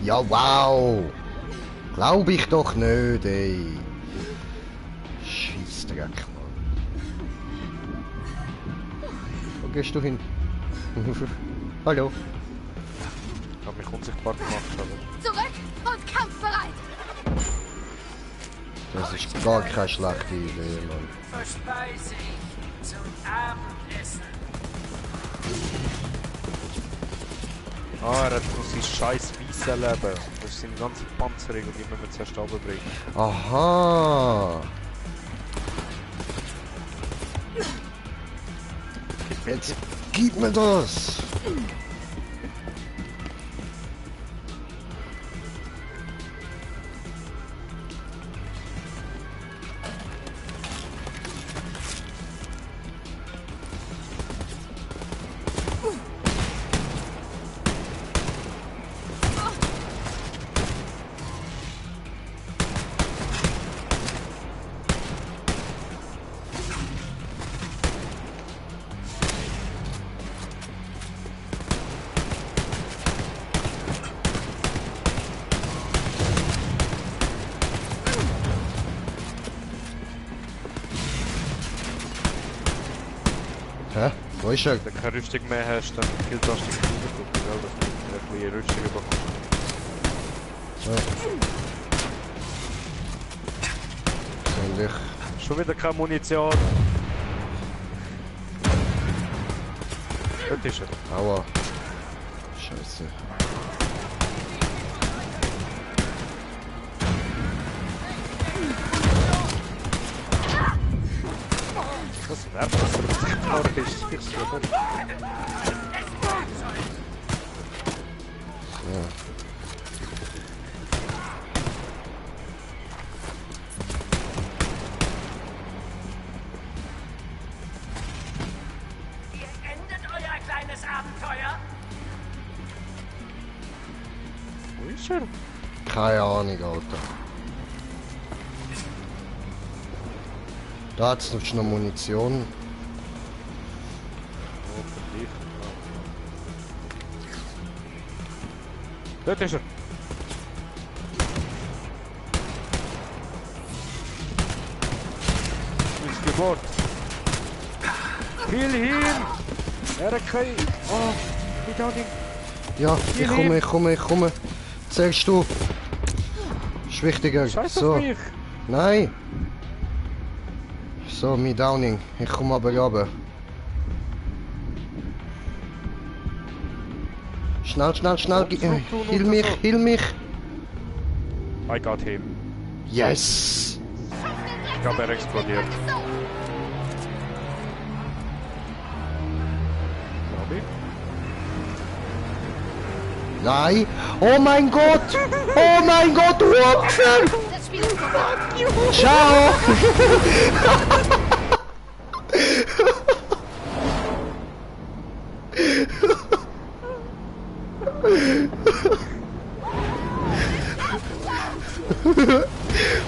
Ja, wow! Glaub ich doch nicht, ey. Scheissdreck, Mann. Wo gehst du hin? Hallo? Ich hab mich unsichtbar gemacht, aber... Zurück und kampfbereit! Das ist gar keine schlechte Idee, Mann. Verspeise ich zum Abendessen. Ah, er hat nur sein scheiß weißes Leben. Das ist seine ganze Panzerung und die müssen wir zuerst runterbringen. Aha! Jetzt gib mir das! Hä? Wo ist er? Wenn du keine Rüstung mehr hast, dann gilt das die Kugel, weil das ein bisschen Rüstung bekommst. Eigentlich. Schon wieder keine Munition. Dort ist er. Aua. Scheiße. Das wäre was unsichtbar ist. Ich schwöre. Ihr endet euer kleines Abenteuer. Wo ist er? Keine Ahnung, Alter. Da hat's noch Munition. Hoffentlich. Dort ist er. Ist gebot. Kill him! Er hat kein... Oh, ich hab ihn. Ja, ich komme. Zählst du? Ist wichtiger. Scheiß So. auf mich! Nein! So, mein Downing. Ich komme aber runter. Schnell. Hilf mich! I got him. Yes! Ich glaube, er explodiert. Glaube ich. Nein! Oh mein Gott! Oh mein Gott, du Opfer! Das Spiel ist vorbei. Ciao!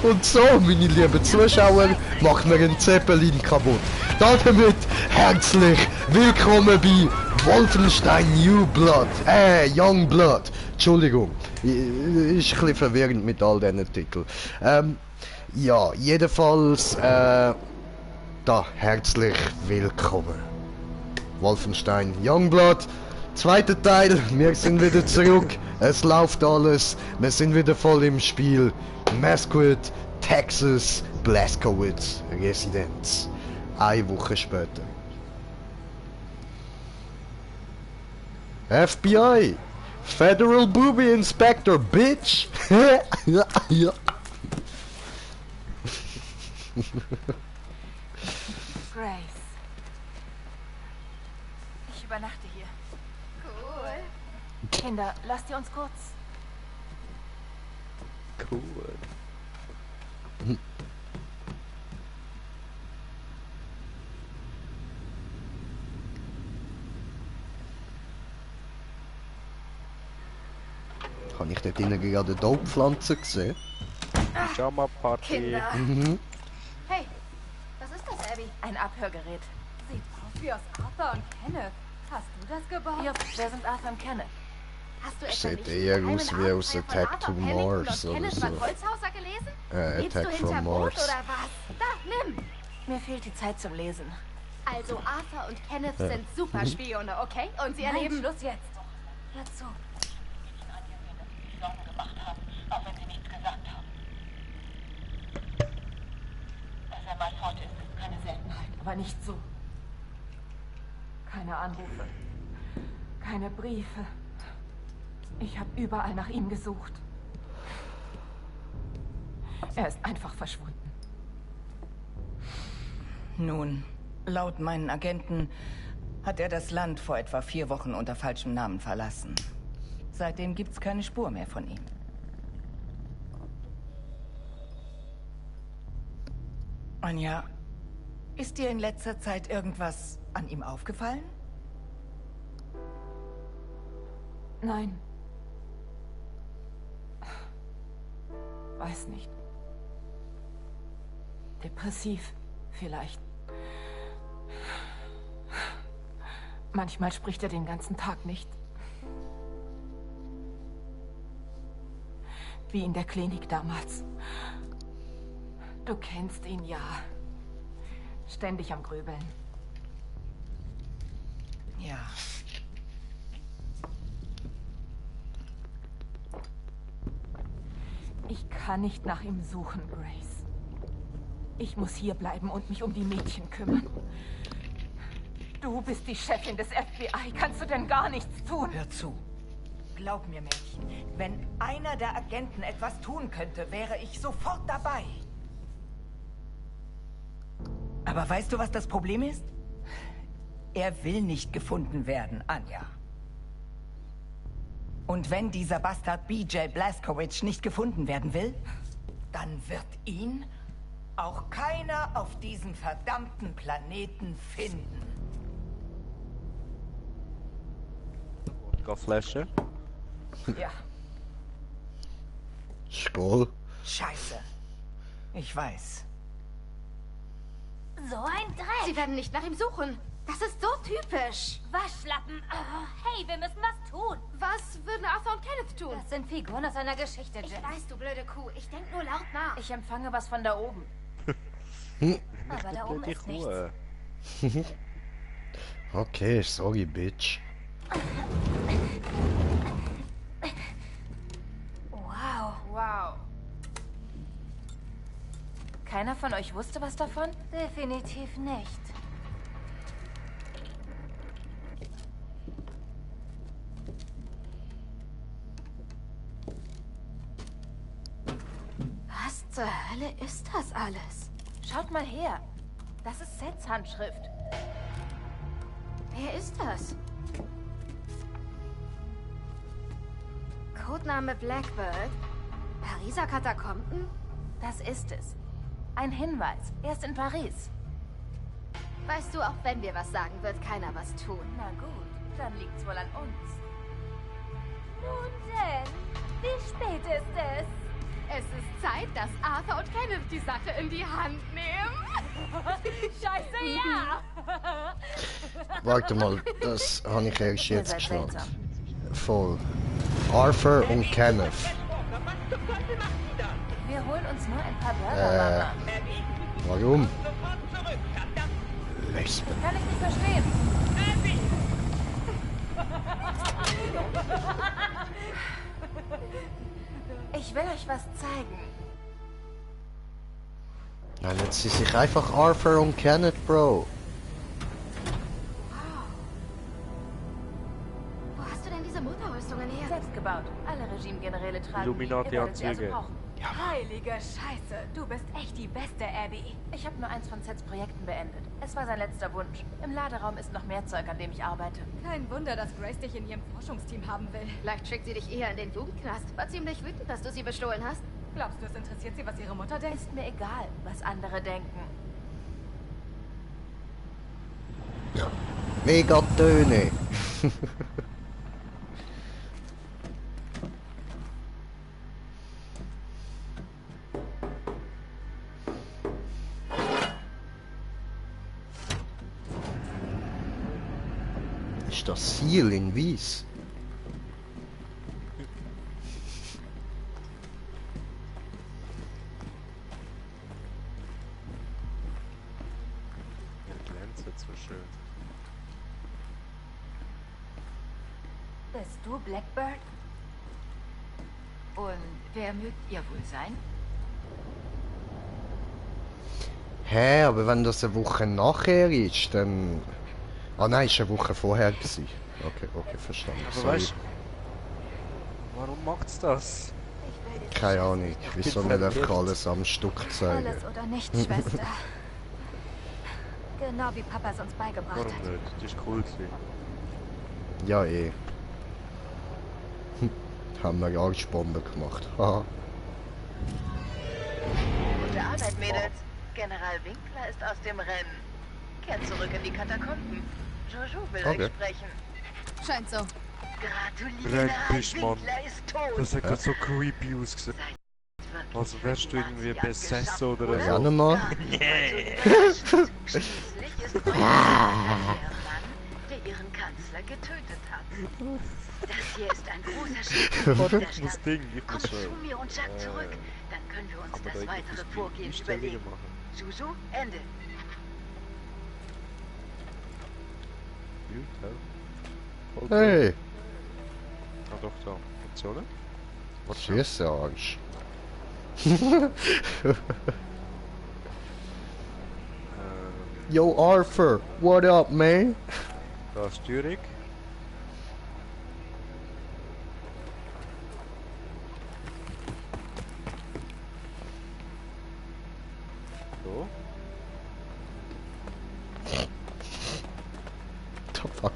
Und so, meine lieben Zuschauer, machen wir einen Zeppelin kaputt. Damit herzlich willkommen bei Wolfenstein New Blood. Young Blood. Entschuldigung. Ist ein bisschen verwirrend mit all diesen Titeln. Ja, jedenfalls, da, herzlich willkommen. Wolfenstein Youngblood, zweiter Teil, wir sind wieder zurück, es läuft alles, wir sind wieder voll im Spiel. Mesquite, Texas, Blazkowicz, Residenz. Eine Woche später. FBI! Federal Booby Inspector, bitch! Ja. Grace. Ich übernachte hier. Cool. Kinder, lasst ihr uns kurz. Cool. Habe ich dort drinnen gerade eine Dope-Pflanze gesehen? Pyjama-Party. Kinder. Mhm. Hey, was ist das, Abby? Ein Abhörgerät. Sieht aus wie aus Arthur und Kenneth. Hast du das gebaut? Ja, wer sind Arthur und Kenneth? Hast du etwa Sieht nicht eher die geheimen aus wie aus Abenteuer Attack von to Arthur Pennington Mars und oder Kenneth so. Van Holzhauser gelesen? Lebst du Attack from hinterm Mond Mars. oder was? Da, nimm! Mir fehlt die Zeit zum Lesen. Also Arthur und Kenneth sind Superspione, okay? Und sie erleben... Schluss jetzt. Hör zu. Auch wenn sie nichts gesagt haben. Dass er mal fort ist, ist keine Seltenheit. Aber nicht so. Keine Anrufe. Keine Briefe. Ich habe überall nach ihm gesucht. Er ist einfach verschwunden. Nun, laut meinen Agenten hat er das Land vor etwa 4 Wochen unter falschem Namen verlassen. Seitdem gibt's keine Spur mehr von ihm. Anja, ist dir in letzter Zeit irgendwas an ihm aufgefallen? Nein. Weiß nicht. Depressiv, vielleicht. Manchmal spricht er den ganzen Tag nicht. Wie in der Klinik damals. Du kennst ihn ja. Ständig am Grübeln. Ja. Ich kann nicht nach ihm suchen, Grace. Ich muss hier bleiben und mich um die Mädchen kümmern. Du bist die Chefin des FBI. Kannst du denn gar nichts tun? Hör zu. Glaub mir, Mädchen, wenn einer der Agenten etwas tun könnte, wäre ich sofort dabei. Aber weißt du, was das Problem ist? Er will nicht gefunden werden, Anja. Und wenn dieser Bastard BJ Blazkowicz nicht gefunden werden will, dann wird ihn auch keiner auf diesem verdammten Planeten finden. Flasche. Ja. Skål. Scheiße. Ich weiß. So ein Dreck! Sie werden nicht nach ihm suchen. Das ist so typisch. Waschlappen. Hey, wir müssen was tun. Was würden Arthur und Kenneth tun? Das sind Figuren aus einer Geschichte, Ich Jim. weiß, du blöde Kuh. Ich denk nur laut nach. Ich empfange was von da oben. Aber da oben Die ist nichts. Ruhe. Okay, sorry, Bitch. Wow. Wow. Keiner von euch wusste was davon? Definitiv nicht. Was zur Hölle ist das alles? Schaut mal her. Das ist Seths Handschrift. Wer ist das? Codename Blackbird? Pariser Katakomben? Das ist es. Ein Hinweis. Er ist in Paris. Weißt du, auch wenn wir was sagen, wird keiner was tun. Na gut, dann liegt's wohl an uns. Nun denn, wie spät ist es? Es ist Zeit, dass Arthur und Kenneth die Sache in die Hand nehmen. Scheiße, ja! Warte mal, das habe ich erst Ihr jetzt seid geschnallt. seltsam. Voll. Arthur und Kenneth. Wir holen uns nur ein paar Burger, Mama. Warum? Lesben. Kann ich nicht verstehen. Ich will euch was zeigen. Nennen sie sich einfach Arthur und Kenneth, Bro. Wo hast du denn diese Motorrüstungen her? Selbst gebaut. Alle Regimegeneräle tragen die. Illuminati Ihr werdet sie also Anzüge. brauchen. Heilige Scheiße, du bist echt die beste, Abby. Ich habe nur eins von Seths Projekten beendet. Es war sein letzter Wunsch. Im Laderaum ist noch mehr Zeug, an dem ich arbeite. Kein Wunder, dass Grace dich in ihrem Forschungsteam haben will. Vielleicht schickt sie dich eher in den Jugendknast. War ziemlich wütend, dass du sie bestohlen hast. Glaubst du, es interessiert sie, was ihre Mutter denkt? Ist mir egal, was andere denken. Megatöne. Ist das Ziel in Wies? Bist du Blackbird? Und wer mögt ihr wohl sein? Hä, aber wenn das eine Woche nachher ist, dann... Ah nein, ist eine Woche vorher gewesen. Okay, verstanden. Aber Sorry. weißt du, warum macht's das? Keine Ahnung, wieso mir einfach alles am Stück zeigen. Alles oder nichts, Schwester. Genau wie Papa es uns beigebracht Warum hat. nicht? Das ist cool gewesen. Ja eh. Haben wir Arschbombe gemacht. Haha. Gute Arbeit, Mädels. General Winkler ist aus dem Rennen. Kehrt zurück in die Katakomben. Jojo will euch sprechen. Scheint so. Gratuliere, Bist, Mann. Winkler ist tot. Das hat gerade so creepy ausgesehen. Also wärst du irgendwie besessen oder Ja, so. nochmal. Schließlich ist euer der Mann, der ihren Kanzler getötet hat. Das hier ist ein großer Schritt in Das Widerstand. Ding, ich Kommt muss zu schon. mir und Jack zurück. Dann können wir uns Aber das da weitere gibt es Vorgehen Einstellungen überlegen. machen. Juju, Ende. Gut, Hey, Ah doch, da. Optionen? süße Arsch. Yo Arthur, what up man? Da ist Zürich. So. The fuck?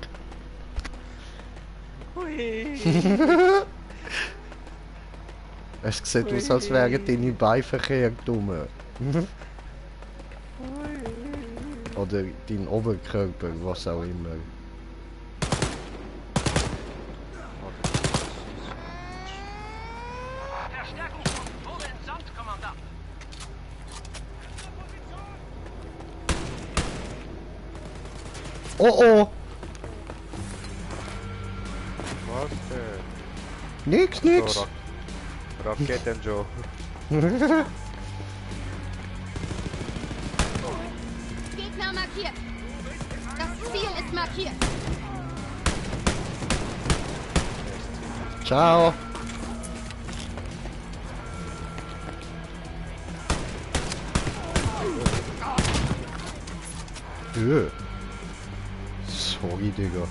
Es sieht aus, als wären deine Beine verkehrt rum. Oder dein Oberkörper, was auch immer. Verstärkungsfunktion entsandt, Kommandant. Oh oh! Was Nix. So, Raketen Joe. Gegner markiert. Das Ziel ist markiert. Ciao. Sorry, Digga.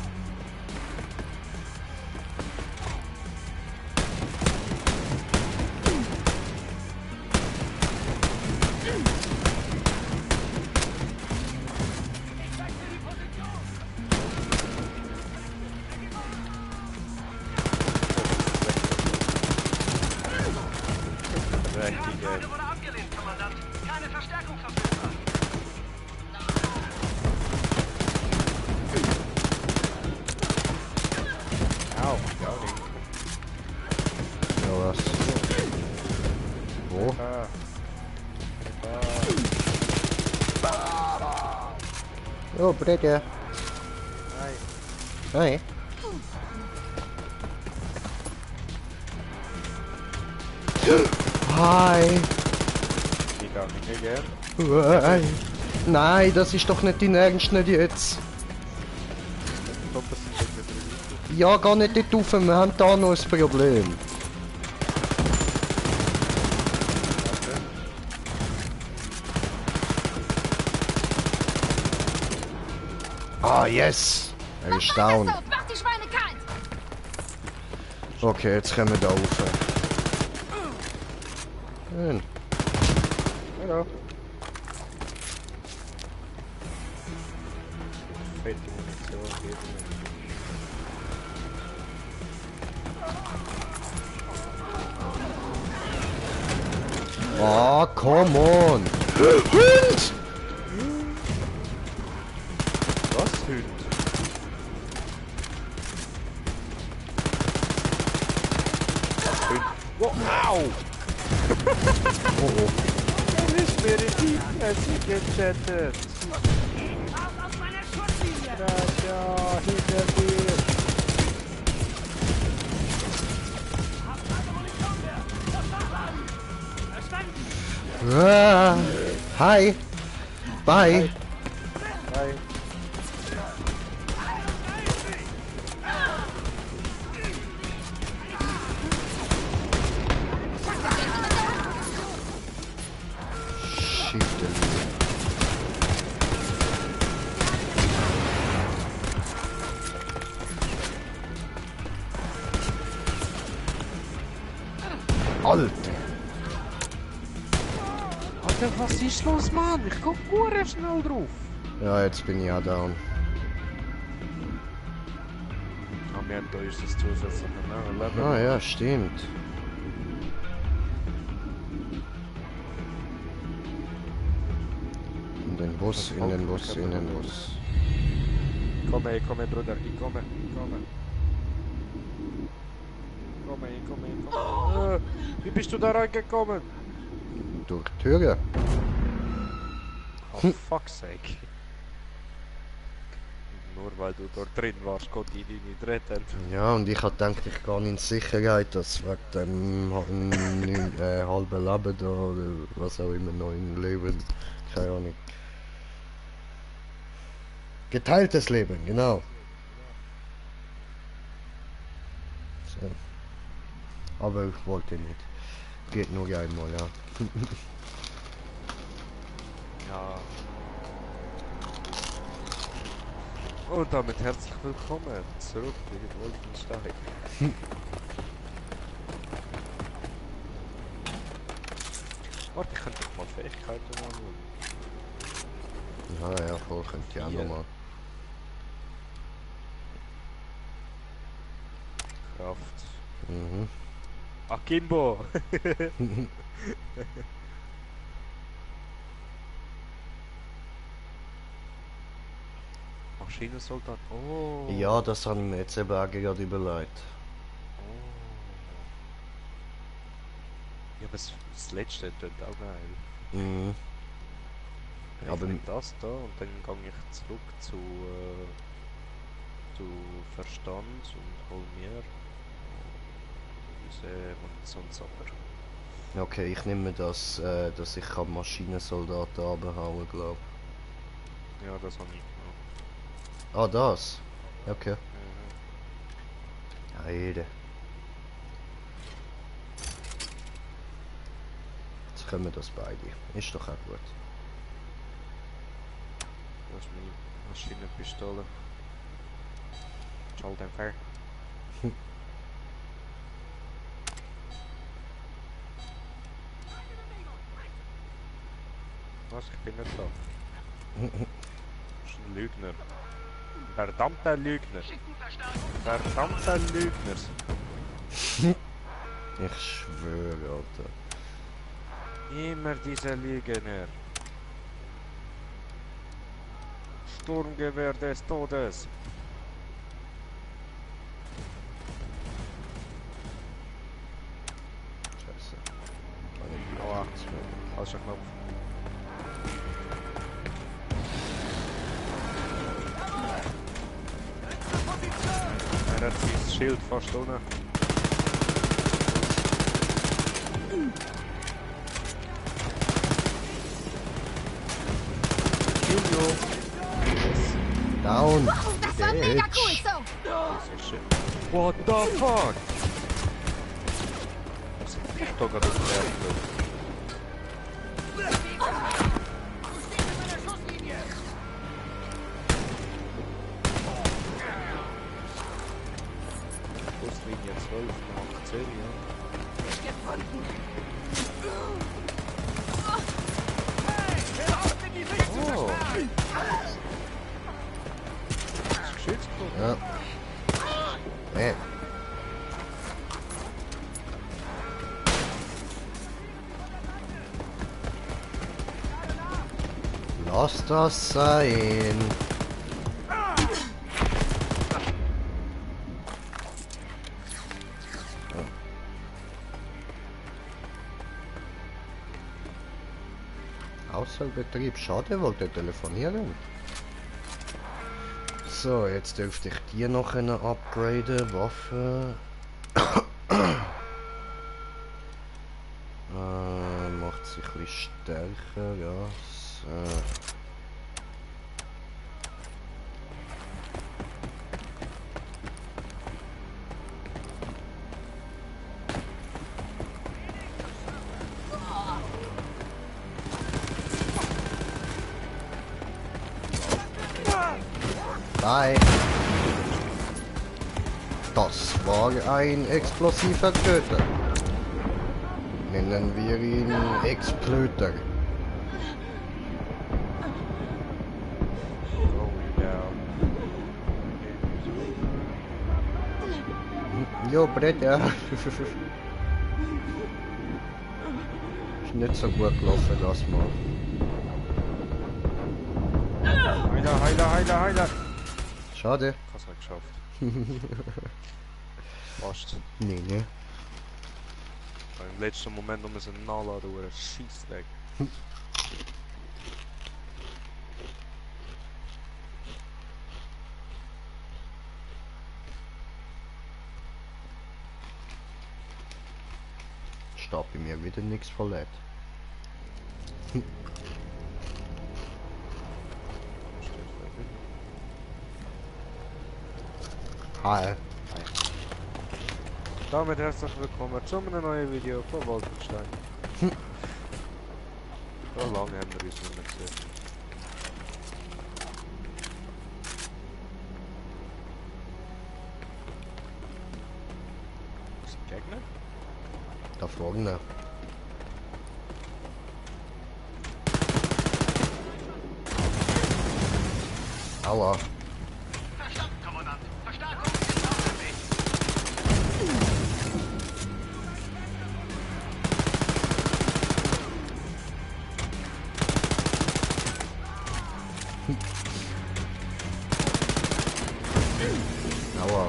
Richtig geil. Runde wurde abgelehnt, Kommandant. Keine Verstärkung verfügbar. Au, ja nicht. Ja, was? Wo? Oh, bitte. Hi. Hi. Die kann ich nicht gern. Hi. Nein, das ist doch nicht dein Ernst, nicht jetzt. Ich glaube, das sind irgendwie Ja, geh nicht dort rauf, wir haben da noch ein Problem. Ah, yes! Er ist down. Auf, mach die Schweine kalt. Okay, jetzt können wir da rauf. Schön. Hallo. Fette Munition geben. Oh, come on! Hund! Was, Hund? Was, Hund? Wow, au! Oh, oh. Er ist mir in die Fresse gechattet. Auf meiner Schusslinie. Ja, hinter dir. Habt alle Munition mehr. Das Nachladen. Verstanden. Ah, hi. Bye. Hi. Geschichte lieben. Alter! Alter, was ist los, Mann? Ich komm gut schnell drauf. Ja, jetzt bin ich auch down. Ah, wir haben da ist das zusätzliche Level. Ah ja, stimmt. In den Bus, in den Bus, in den Bus. Komm, Bruder, ich komme. Komm. Wie bist du da reingekommen? Durch die Türe. Oh, fuck's sake. Nur weil du dort drin warst, konnte ich dich nicht retten. Ja, und ich hab gedacht, ich gehe in Sicherheit, dass wegen dem halben Leben da oder was auch immer noch im Leben, keine Ahnung. Geteiltes Leben, genau. So. Aber ich wollte nicht. Geht nur einmal, ja. Ja. Und damit herzlich willkommen zurück in Wolfenstein. Warte, ich könnte doch mal Fähigkeiten anschauen. Ja, voll, könnt ihr auch nochmal. Kraft. Mhm. Akimbo! Maschinensoldat. Oh! Ja, das habe ich mir jetzt eben auch gerade überlegt. Oh. Ja, aber das letzte tut auch geil. Mhm. Ja, Aber aber das da und dann gehe ich zurück zu Verstand und hol mir diese Munitionssacher. okay, ich nehme das, dass ich kann Maschinensoldaten abhauen, glaube. Ja, das habe ich genommen. Ah, das? Okay. Mhm. Heide. Jetzt können wir das beide. Ist doch auch gut. Das ist meine Maschinenpistole. Schalt einfach. Was? Ich bin nicht da. Das ist ein Lügner. Verdammter Lügner. Verdammter Lügner. Ich schwöre, Alter. Immer dieser Lügner. Sturmgewehr des Todes. Scheiße. Aua. Falscher Knopf. Er hat sein Schild fast ohne. Down! Wow, das war mega cool. So. What the fuck? Was ist doch gerade das Erdblock? Buslinie 12 nach 10, ja. Oh! Ist geschützt worden? Ja. Nee. Lass das sein. Außerbetrieb, schade, wollte telefonieren. So, jetzt dürfte ich die noch eine upgraden, Waffe. Macht sich ein bisschen stärker, ja. So. Hi. Das war ein explosiver Töter. Nennen wir ihn Explöter. Jo, Bretter. Ist nicht so gut gelaufen, das mal. Heiler. Schade. Hast du nicht geschafft. Fast. Nee, ne? Im letzten Moment noch müssen nachladen, wo er schießt weg. Starb bei mir wieder nichts verletzt. Hi. Damit herzlich willkommen zu einem neuen Video von Wolfenstein. So lange haben wir uns nicht mehr gesehen. Ist ein Gegner? Da vorne. Aua. Verstanden, Kommandant. Verstärkung ist auf dem Weg. Aua.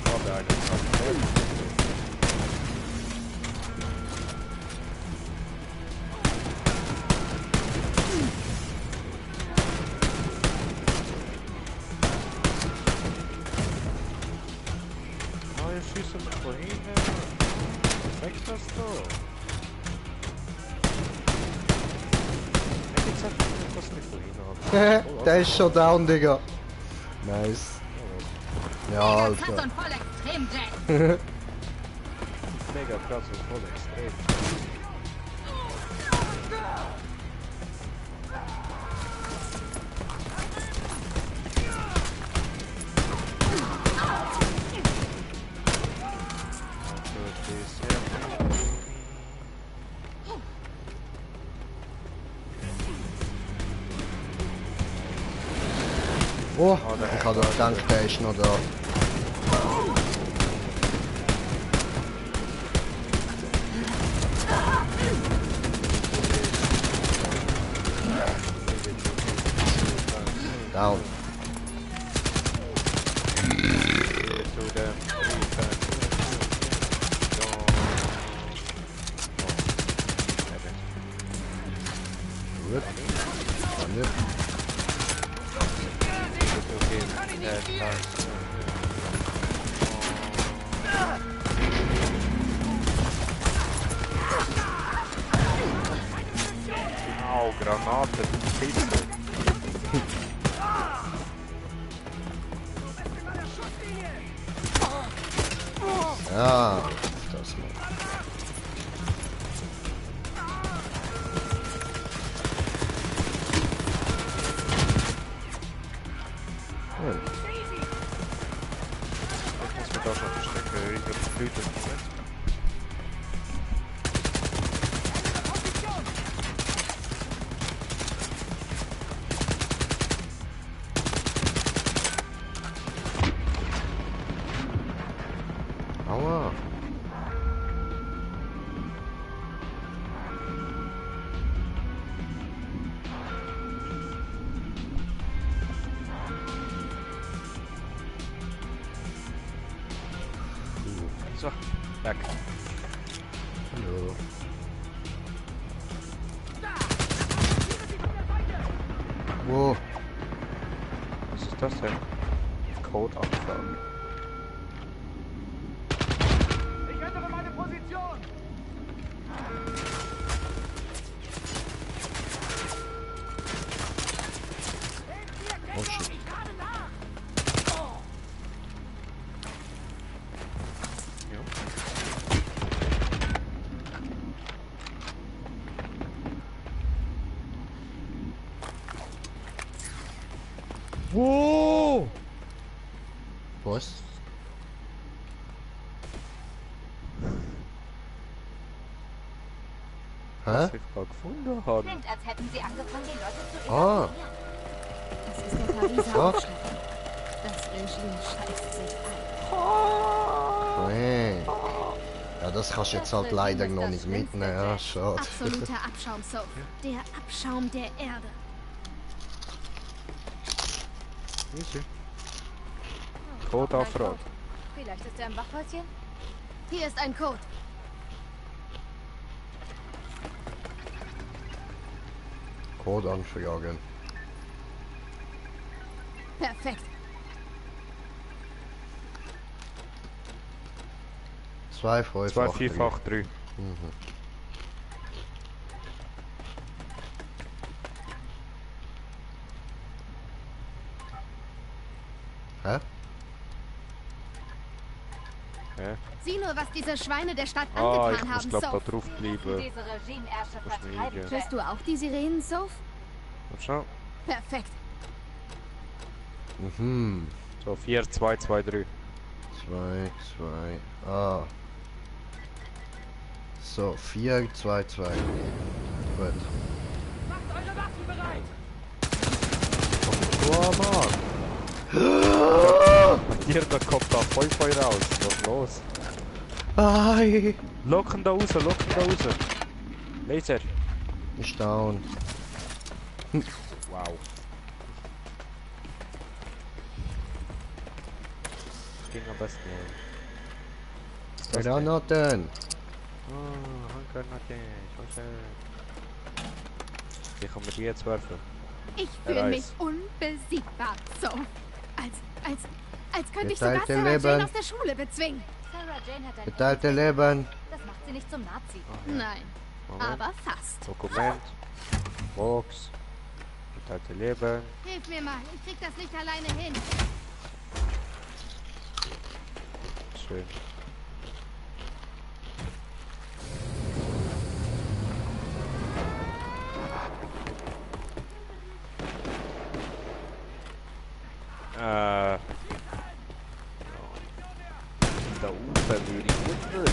Oh, der eine ist auf. Neue Schüsse mit vorhin. Weg das doch. Ich sag, was nicht vorhin haben. Der ist schon down, Digga. Nice. Ja, Alter. voll extrem, Jack. Mega krass und voll extrem. Oh, ich hatte gedacht, der ist noch da. Down. Gut. Danke. Au, Granate, Piste. Ja, das mal. Ich muss mir da schon verstecken, ich hab Blüten. Aua. So, weg. Hallo. Wo? Was ist das denn? Code-Anfrage. Ich ändere meine Position. Oh shit. Was? Hä? Was ich gerade gefunden habe. Klingt, als hätten sie angefangen, die Leute zu Ah, Das ist der Pariser fuck. Aufstand. Das Regime scheißt sich an. Nee. Ja, das kannst du jetzt halt leider noch nicht mitnehmen. Ja, schade. Absoluter Abschaum, Soph. Der Abschaum der Erde. Easy. Codeanfrage. Vielleicht ist er im Wachhäuschen? Hier ist ein Code. Code anfragen. Perfekt. 2, 5, 2, 8, 4, 3. 8, 3. Hä? Ja. Sieh nur, was diese Schweine der Stadt Ah, ich angetan muss haben, glaub da Soph. drauf bleiben. Diese Regimeärsche Muss man vertreiben. hingehen. Hörst du auch die Sirenen, Soph? Und schon. Perfekt. Mhm. So, 4, 2, 2, 3. 2, 2. Ah. So, 4, 2, 2. Gut. Macht eure Waffen bereit! Hier, da kommt da voll Feuer raus. Was ist los? Ai. Locken da raus, locken da raus. Laser. Ist down. Wow. Das ging am besten mal. Granaten. Oh, Handgranate. So schön. Wie kann man die jetzt werfen? Ich Wer fühle mich weiß. unbesiegbar, Soph. Als könnte ich sogar Geteilte Sarah Leben. Jane aus der Schule bezwingen. Sarah Jane hat ein Geteilte Leben. Das macht sie nicht zum Nazi. Nein, Moment. aber fast. Dokument. Box. Geteilte Leben. Hilf mir mal, ich krieg das nicht alleine hin. Schön. Da oben würde ich nicht wollen.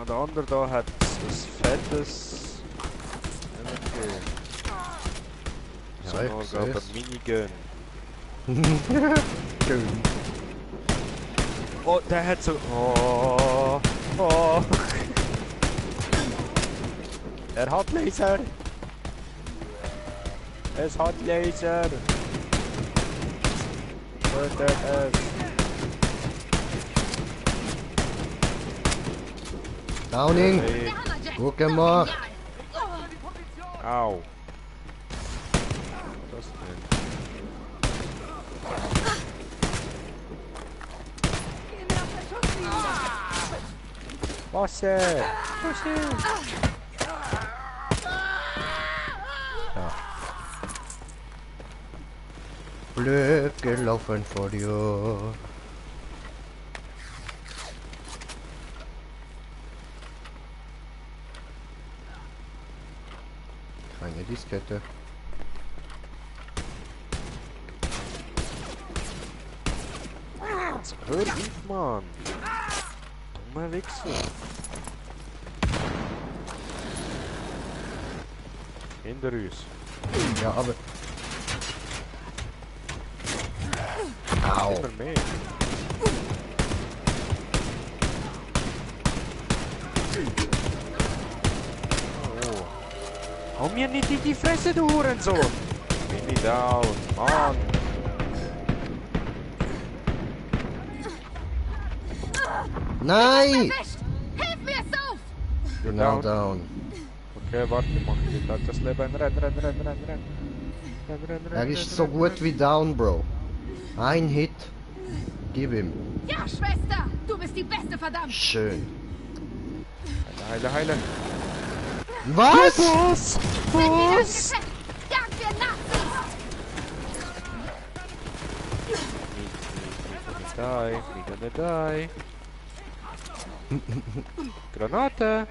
Der andere da hat ein fettes... Okay. Ja, So, ich noch seh's. aber Minigun. Schön. Oh, der hat so... Oh, oh. Er hat Laser. Es hat Laser. Tötet es. Downing. Hey. Gut gemacht. Au. Was ist das denn? Wasser! Blöd gelaufen vor dir. Keine Diskette. Jetzt hör auf, Mann! Dummer Wichser! Hinter uns. Ja, aber... Au. Immer mehr. Oh. Hau mir nicht in die Fresse, du Hurensohn! Bin ich down, Mann! Nein! Erwischt! Hilf mir, Soph! Genau down. Okay, warte, mach ich da das Leben. Renn. Er ist so gut wie down, Bro. Ein Hit. Gib ihm. Ja, Schwester! Du bist die Beste, verdammt! Schön. Heile. Was? Was? Was? Jagen wir Nazis! We gonna die. Granate!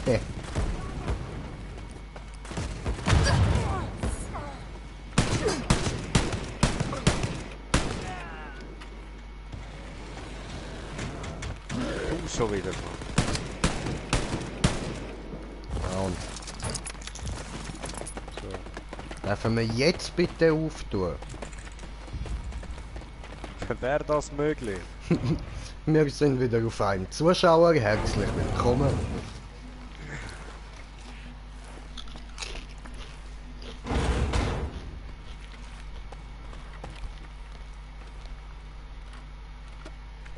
Du schon wieder. Ja, und dürfen wir jetzt bitte auftun? Wäre das möglich? Wir sind wieder auf einem Zuschauer. Herzlich willkommen.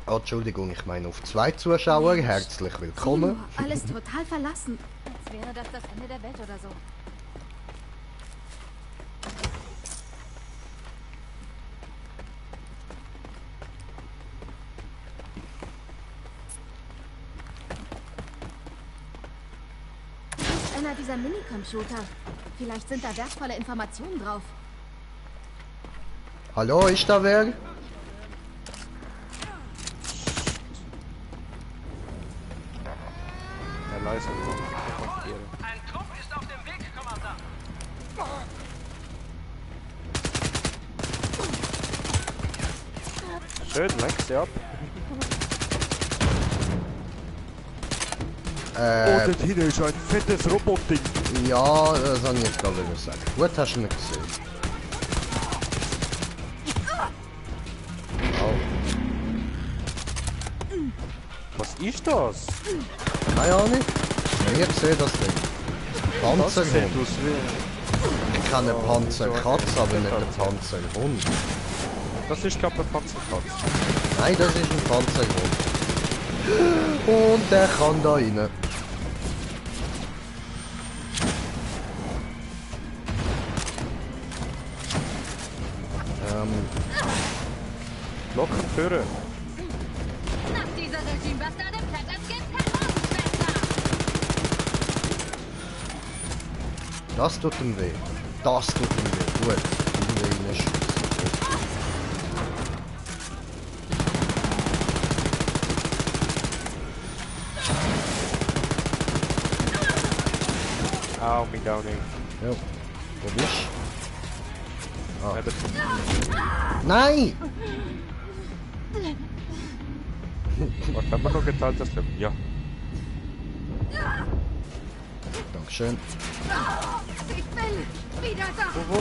Oh, Entschuldigung, ich meine auf 2 Zuschauer. Herzlich willkommen. Alles total verlassen. Als wäre das das Ende der Welt oder so. Einer dieser Minicomputer. Vielleicht sind da wertvolle Informationen drauf. Hallo, ist da wer? Ja, leise. Ein Trupp ist auf dem Weg, Kommandant. Schön, lenk sie ab. Oh, dort hinten ist ein fettes Robotding. Ja, das habe ich jetzt gerade gesagt. Gut, hast du nicht gesehen. Oh, Was ist das? keine Ahnung. Ich sehe das Ding. Das sieht Panzerhund. aus wie... Ich kenne Panzerkatze, aber nicht einen Panzerhund. Das ist glaube ich ein Panzerkatz. Nein, das ist ein Panzerhund. Und der kann da rein. Locker führen. Nach dieser Regime-Bastarde flattert Gift. Das tut ihm weh. Das tut ihm weh. Gut. Ich will ihn schießen. Au, mein Downing. Ja. Wo bist du? Ah. Eben. Nein! Was haben wir noch geteilt? Das Leben? Ja. Dankeschön. Ich bin wieder da. Wo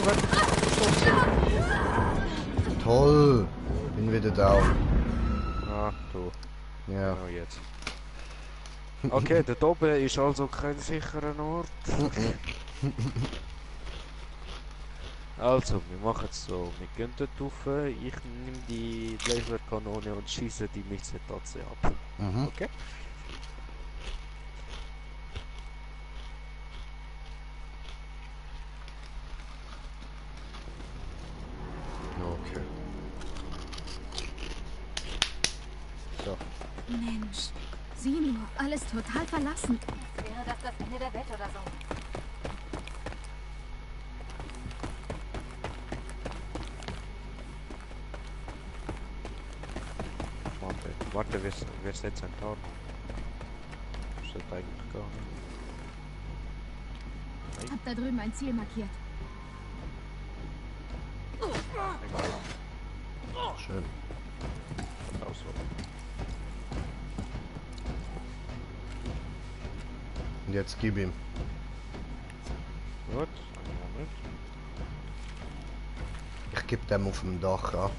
Toll. Bin wieder da. Ah, du. Ja. Genau jetzt. Okay, dort oben ist also kein sicherer Ort. Also, wir machen es so. Wir gehen dort rauf, ich nehme die Laserkanone und schieße die Mitzetaze ab. Mhm. Okay? Okay. So. Mensch. Sieh nur, alles total verlassen. Als wäre das das Ende der Welt oder so. Warte, wir setzen einen Tarn. Ist das eigentlich gar nicht. Hab da drüben ein Ziel markiert. Schön. Auch so. Und jetzt gib ihm. Gut, einen Moment. Ich geb dem auf dem Dach an.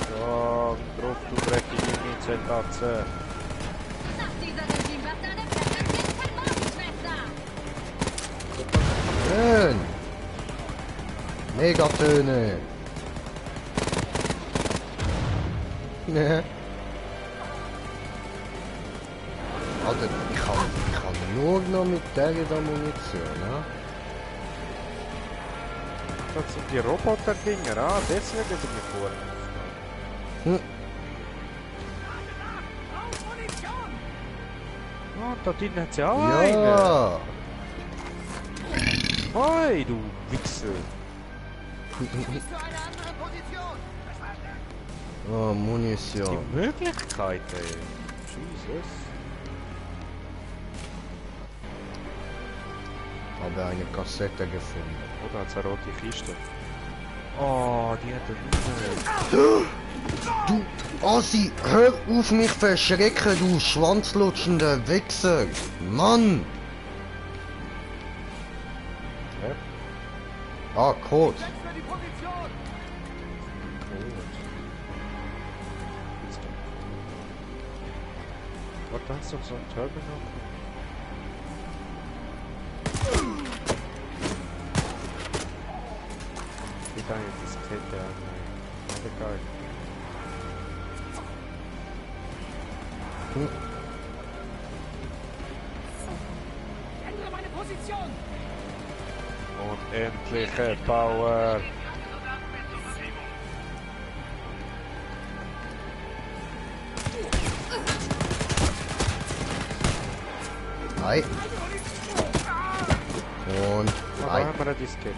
So, drauf, du dreckige Mietzetatze. Nach dieser Regime-Bastarde flattert Gift. Schön. Megatöne. Ne. Alter, ich kann nur noch mit der Munition, ne? Das sind die Roboter-Dinger, ah, deswegen sind wir vorne. Hm. Ah, da drinnen hat sie auch einen. Ja. Hoi, du Wichser. Oh, Munition. Die Möglichkeit, ey. Jesus. Habe eine Kassette gefunden. Oder hat's eine rote Kiste? Oh, die hat er nicht. Du, Assi, hör auf mich verschrecken, du schwanzlutschender Wichser. Mann! Ah, Code. Warte, hast du so ein Terminal? Wie geil, das kennt der geil. Ändere meine Position! Und endliche Power! Hi. Und Da hi. haben wir eine Diskette.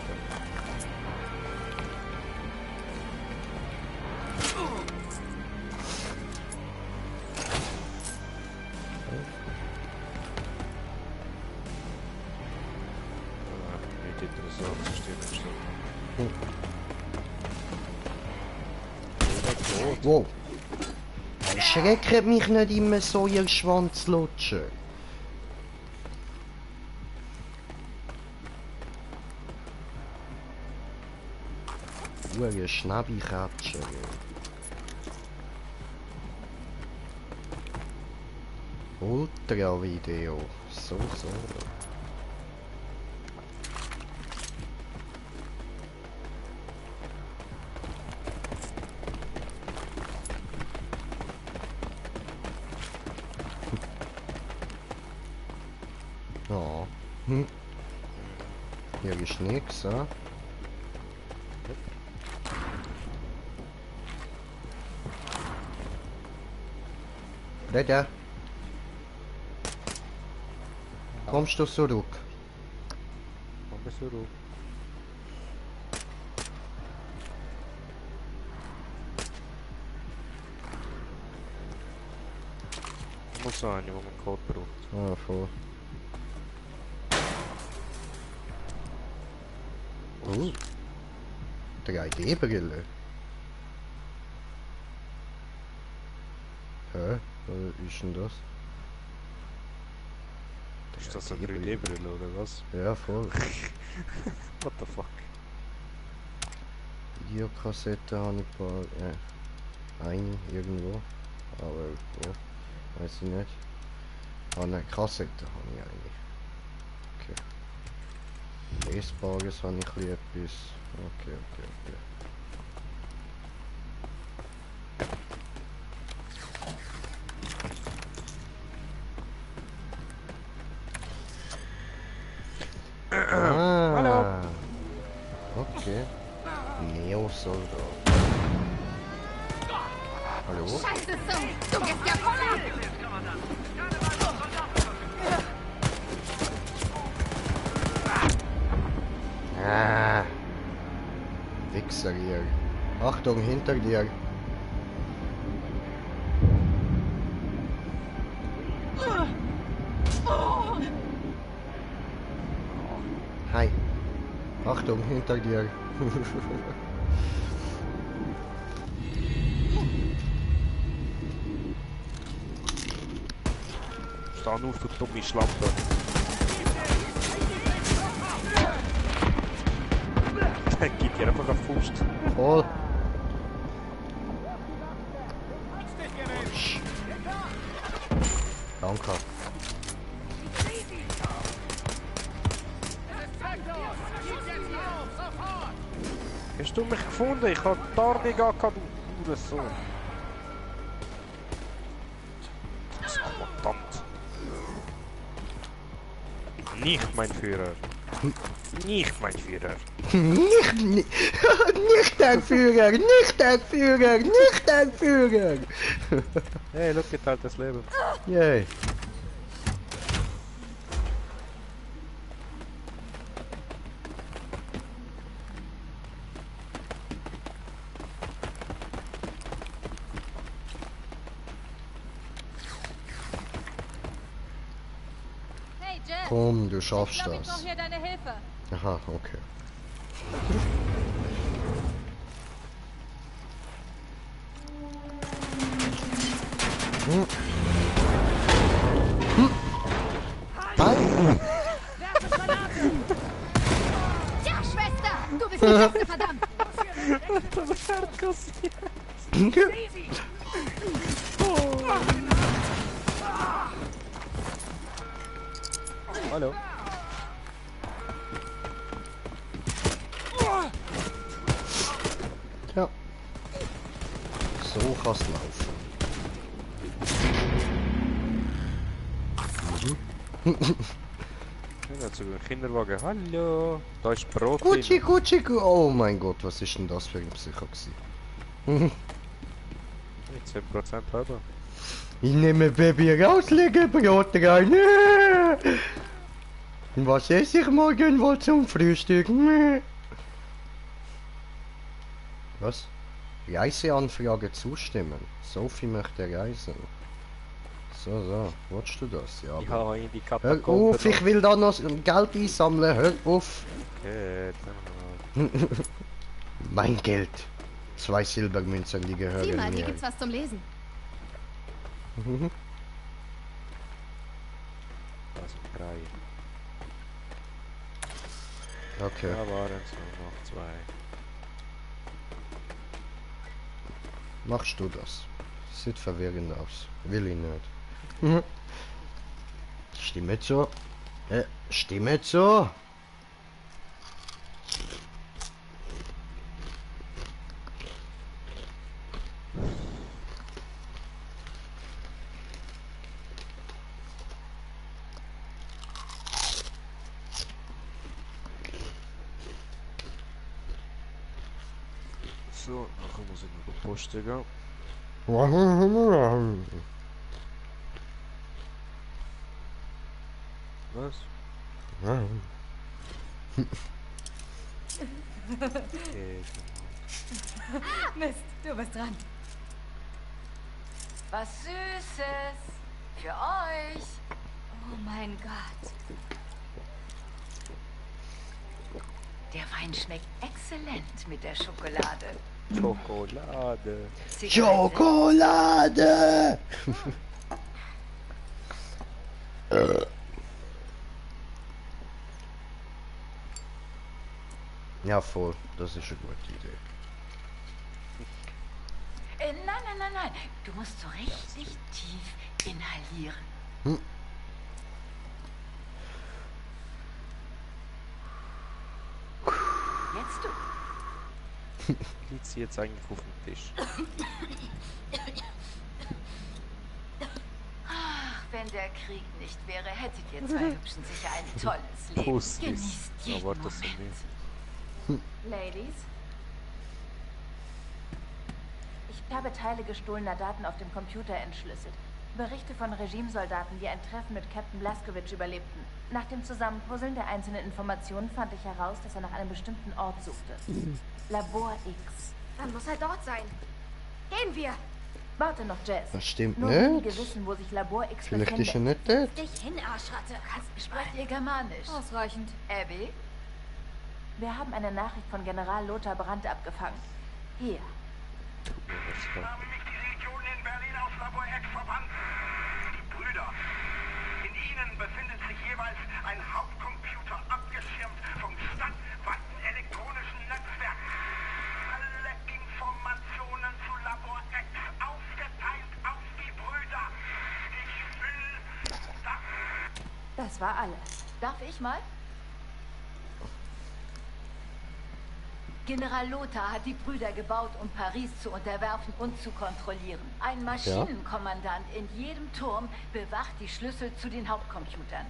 Nicht interessant, das steht nicht so. Wow. Schreckt mich nicht immer so, ihr Schwanzlutscher. Ihr Schnabbi-Katscher. Ultra-Video. So. Ja. Hier ist nix, ja? Dada. Kommst du zurück? Komm bis zurück. Muss sein, wo man Code braucht. Ah, voll. 3D-Brille. Hä? Was ist denn das? Ist das eine 3D-Brille oder was? Ja, voll. What the fuck? Videokassette habe ich paar. Eine irgendwo. Aber ja, weiß ich nicht. Ah ne, Kassette habe ich eigentlich. Okay. Lesbares habe ich ein etwas. Okay. Ah. Okay. Neo-Soldat. Hallo? Scheiße, so. Du gehst ja voll ab. Ah. Wichser hier. Achtung, hinter dir. Hi. Achtung, hinter dir. Sta auf, du dumme Schlampe. Gib dir einfach eine Faust. Voll. Danke. Hast du mich gefunden? Ich habe Tarnung gehabt, du Sohn. Verdammt. Nicht mein Führer. Nicht mein Führer. Nicht der Führer, nicht der Führer, nicht der Führer. Hey, look, geteiltes Leben. Yay. Komm, du schaffst Ich brauche das. hier deine Hilfe. Aha, okay. Tja, Schwester, du bist die Beste, verdammt. Hallo. Ja. So kann's laufen. Ja, zu einem Kinderwagen. Hallo. Da ist Brot Gucci, drin. Gucci, Gucci. Oh mein Gott, was ist denn das für ein Psycho gewesen? 10% halber. Ich nehme Baby raus, lege Brot rein. Was esse ich morgen wohl zum Frühstück? Was? Reiseanfrage zustimmen. Sophie möchte reisen. So, willst du das? Ja, Ich aber... habe in die Hör Katakomben. auf, ich will da noch Geld einsammeln, hör auf. Okay, Mein Geld. 2 Silbermünzen, die Sieh gehören mal, hier mir. gibt's was zum Lesen. also 3. Okay. Da waren es noch 2. Machst du das? Sieht verwirrend aus. Will ich nicht. Stimmt so. Stimmt so. So, nachher muss ich noch die Post gehen. Was? Okay, Mist, du bist dran. Was Süßes. Für euch. Oh mein Gott. Der Wein schmeckt exzellent mit der Schokolade. Schokolade. Zigarette? Schokolade! Ja, voll. Das ist eine gute Idee. Nein. Du musst so richtig tief inhalieren. Jetzt du. Liegt sie jetzt eigentlich auf dem Tisch? Ach, wenn der Krieg nicht wäre, hättet ihr zwei Hübschen sicher ein tolles Leben. Pussys. Genießt jeden Aber das sind Moment. Ladies? Ich habe Teile gestohlener Daten auf dem Computer entschlüsselt. Berichte von Regimesoldaten, die ein Treffen mit Captain Blazkowicz überlebten. Nach dem Zusammenpuzzeln der einzelnen Informationen fand ich heraus, dass er nach einem bestimmten Ort suchte. Labor X. Dann muss er dort sein. Gehen wir. Warte noch, Jess. Das stimmt Nur wenige nicht. wissen, wo sich Labor X Vielleicht ist er befindet. nicht dort. Dich hin, Arschratte. Sprecht ihr Germanisch? Ausreichend. Abby? Wir haben eine Nachricht von General Lothar Brandt abgefangen. Hier. Haben mich die Regionen in Berlin aus Labor X verbannt. Die Brüder. In ihnen befindet sich jeweils ein Hauptcomputer, abgeschirmt vom stadtweiten elektronischen Netzwerk. Alle Informationen zu Labor X aufgeteilt auf die Brüder. Ich will das. Das war alles. Darf ich mal? General Lothar hat die Brüder gebaut, um Paris zu unterwerfen und zu kontrollieren. Ein Maschinenkommandant in jedem Turm bewacht die Schlüssel zu den Hauptcomputern.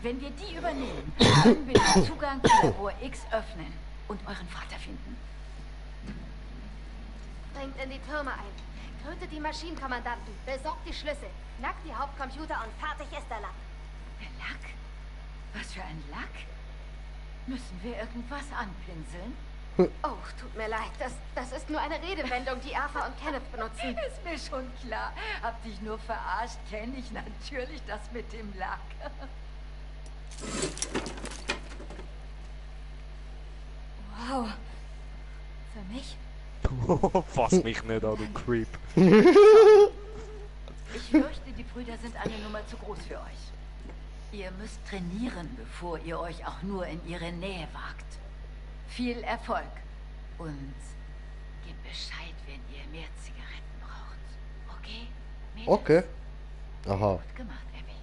Wenn wir die übernehmen, können wir den Zugang zu Labor X öffnen und euren Vater finden. Dringt in die Türme ein. Tötet die Maschinenkommandanten. Besorgt die Schlüssel. Knackt die Hauptcomputer und fertig ist der Lack. Der Lack? Was für ein Lack? Müssen wir irgendwas anpinseln? Oh, tut mir leid. Das ist nur eine Redewendung, die Arthur und Kenneth benutzen. Ist mir schon klar. Hab dich nur verarscht. Kenne ich natürlich das mit dem Lack. Wow. Für mich? Fass mich nicht an, du Creep. Ich fürchte, die Brüder sind eine Nummer zu groß für euch. Ihr müsst trainieren, bevor ihr euch auch nur in ihre Nähe wagt. Viel Erfolg. Und gebt Bescheid, wenn ihr mehr Zigaretten braucht. Okay? Mädels? Okay. Aha. Gut gemacht, Abby.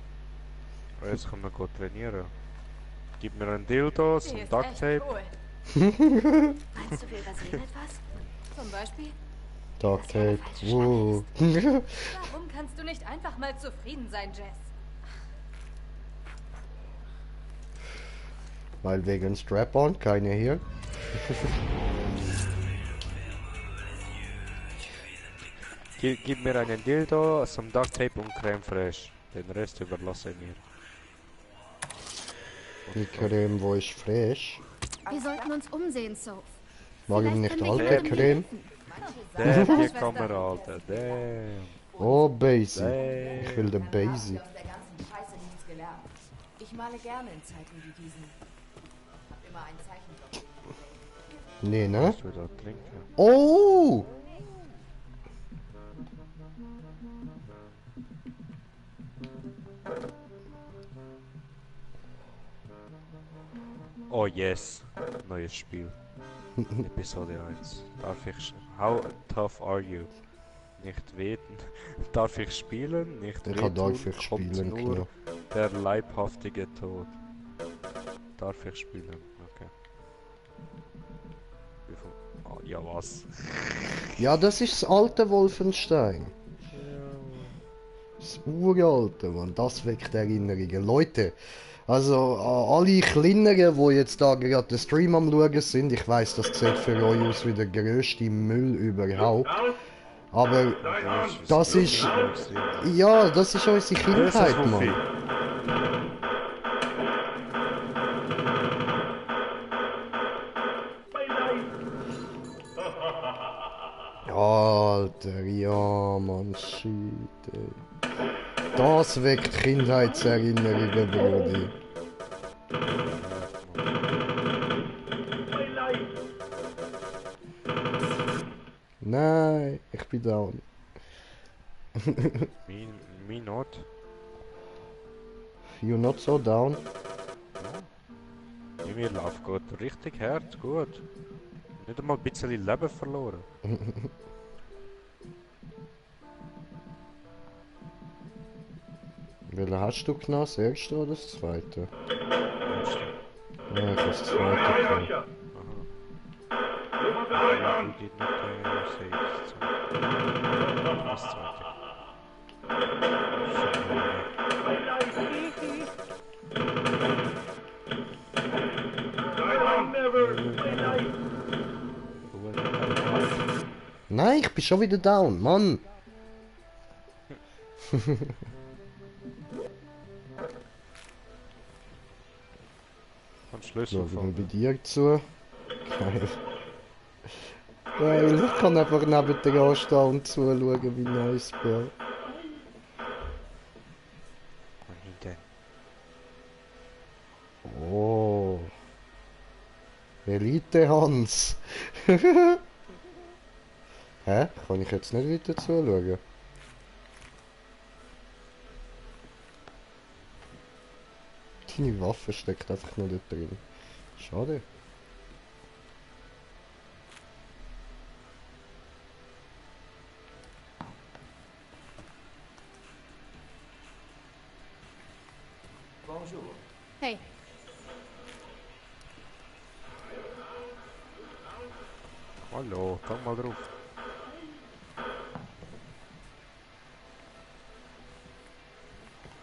Jetzt können wir gut trainieren. Gib mir ein Dildo, Die zum ist Duct echt Tape. cool. Meinst du, wir übersehen etwas? Zum Beispiel, Duct Tape. warum kannst du nicht einfach mal zufrieden sein, Jess? Weil wegen Strap-on, keine hier. Gib mir einen Dildo, zum Duct Tape und Creme Fraiche. Den Rest überlasse ich mir. Die Creme, wo ist frisch. Wir sollten uns umsehen, Soph. Warum Vielleicht nicht können wir alte jemandem Creme? helfen. Damn, hier kommen wir, Alter. Damn. Oh, Basie. Damn. Ich will den Basie. Aus der ganzen Scheiße nichts gelernt. Ich male gerne in Zeiten wie diesen. Hab immer ein Zeichenblock. Nee, ne? Was wir da trinken? Oh! Oh yes. Neues Spiel. Episode 1. Darf ich... How tough are you? Nicht weten. Darf ich spielen? Nicht Ich kann wehtun, darf ich kommt spielen, nur genau. der leibhaftige Tod. Darf ich spielen? Okay. Wie viel... Oh, ja was? Ja, das ist das alte Wolfenstein. Das uralte, Mann. Das weckt Erinnerungen. Leute, also alle Kleineren, die jetzt da gerade den Stream am schauen sind, ich weiß, das sieht für euch aus wie der grösste Müll überhaupt. Aber das ist... Ja, das ist unsere Kindheit, Mann. Alter, ja, Mann, shit, ey. Das weckt Kindheitserinnerungen, Brudi. Nein, ich bin down. Me not. You not so down? Ja, mir läuft gut. Richtig hart, gut. Nicht einmal ein bisschen Leben verloren. Welchen hast du genommen? Das erste oder das zweite? Ja, ich habe das zweite genommen. You did not say it. Das zweite. Nein, ich bin schon wieder down, Mann. Schlüssel Schauen wir bei dir zu. Geil. Geil, ich kann einfach neben dir anstehen und zuschauen, wie nice, Bro. Oh. Elite Hans. Hä? Kann ich jetzt nicht weiter zuschauen? Deine Waffe steckt einfach nur dort drin. Schade. Hey, Hallo, komm mal drauf.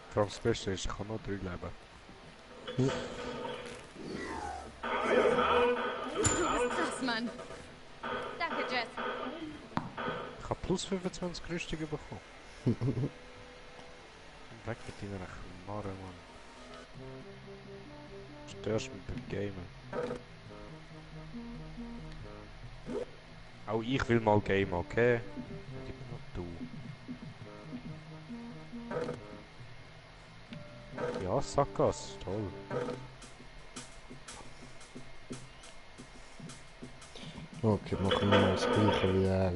Vor allem das Beste ist, ich kann noch 3 leben. du bist krass, Mann. Danke, Jess. Ich habe plus 25 Rüstungen bekommen. Weg mit deiner Knarre, Mann. Störst mich beim Gamen. Auch ich will mal gamen, okay? Gib mir noch du. Ja, Sackgasse. Toll. Okay, machen wir mal das gleiche wie er.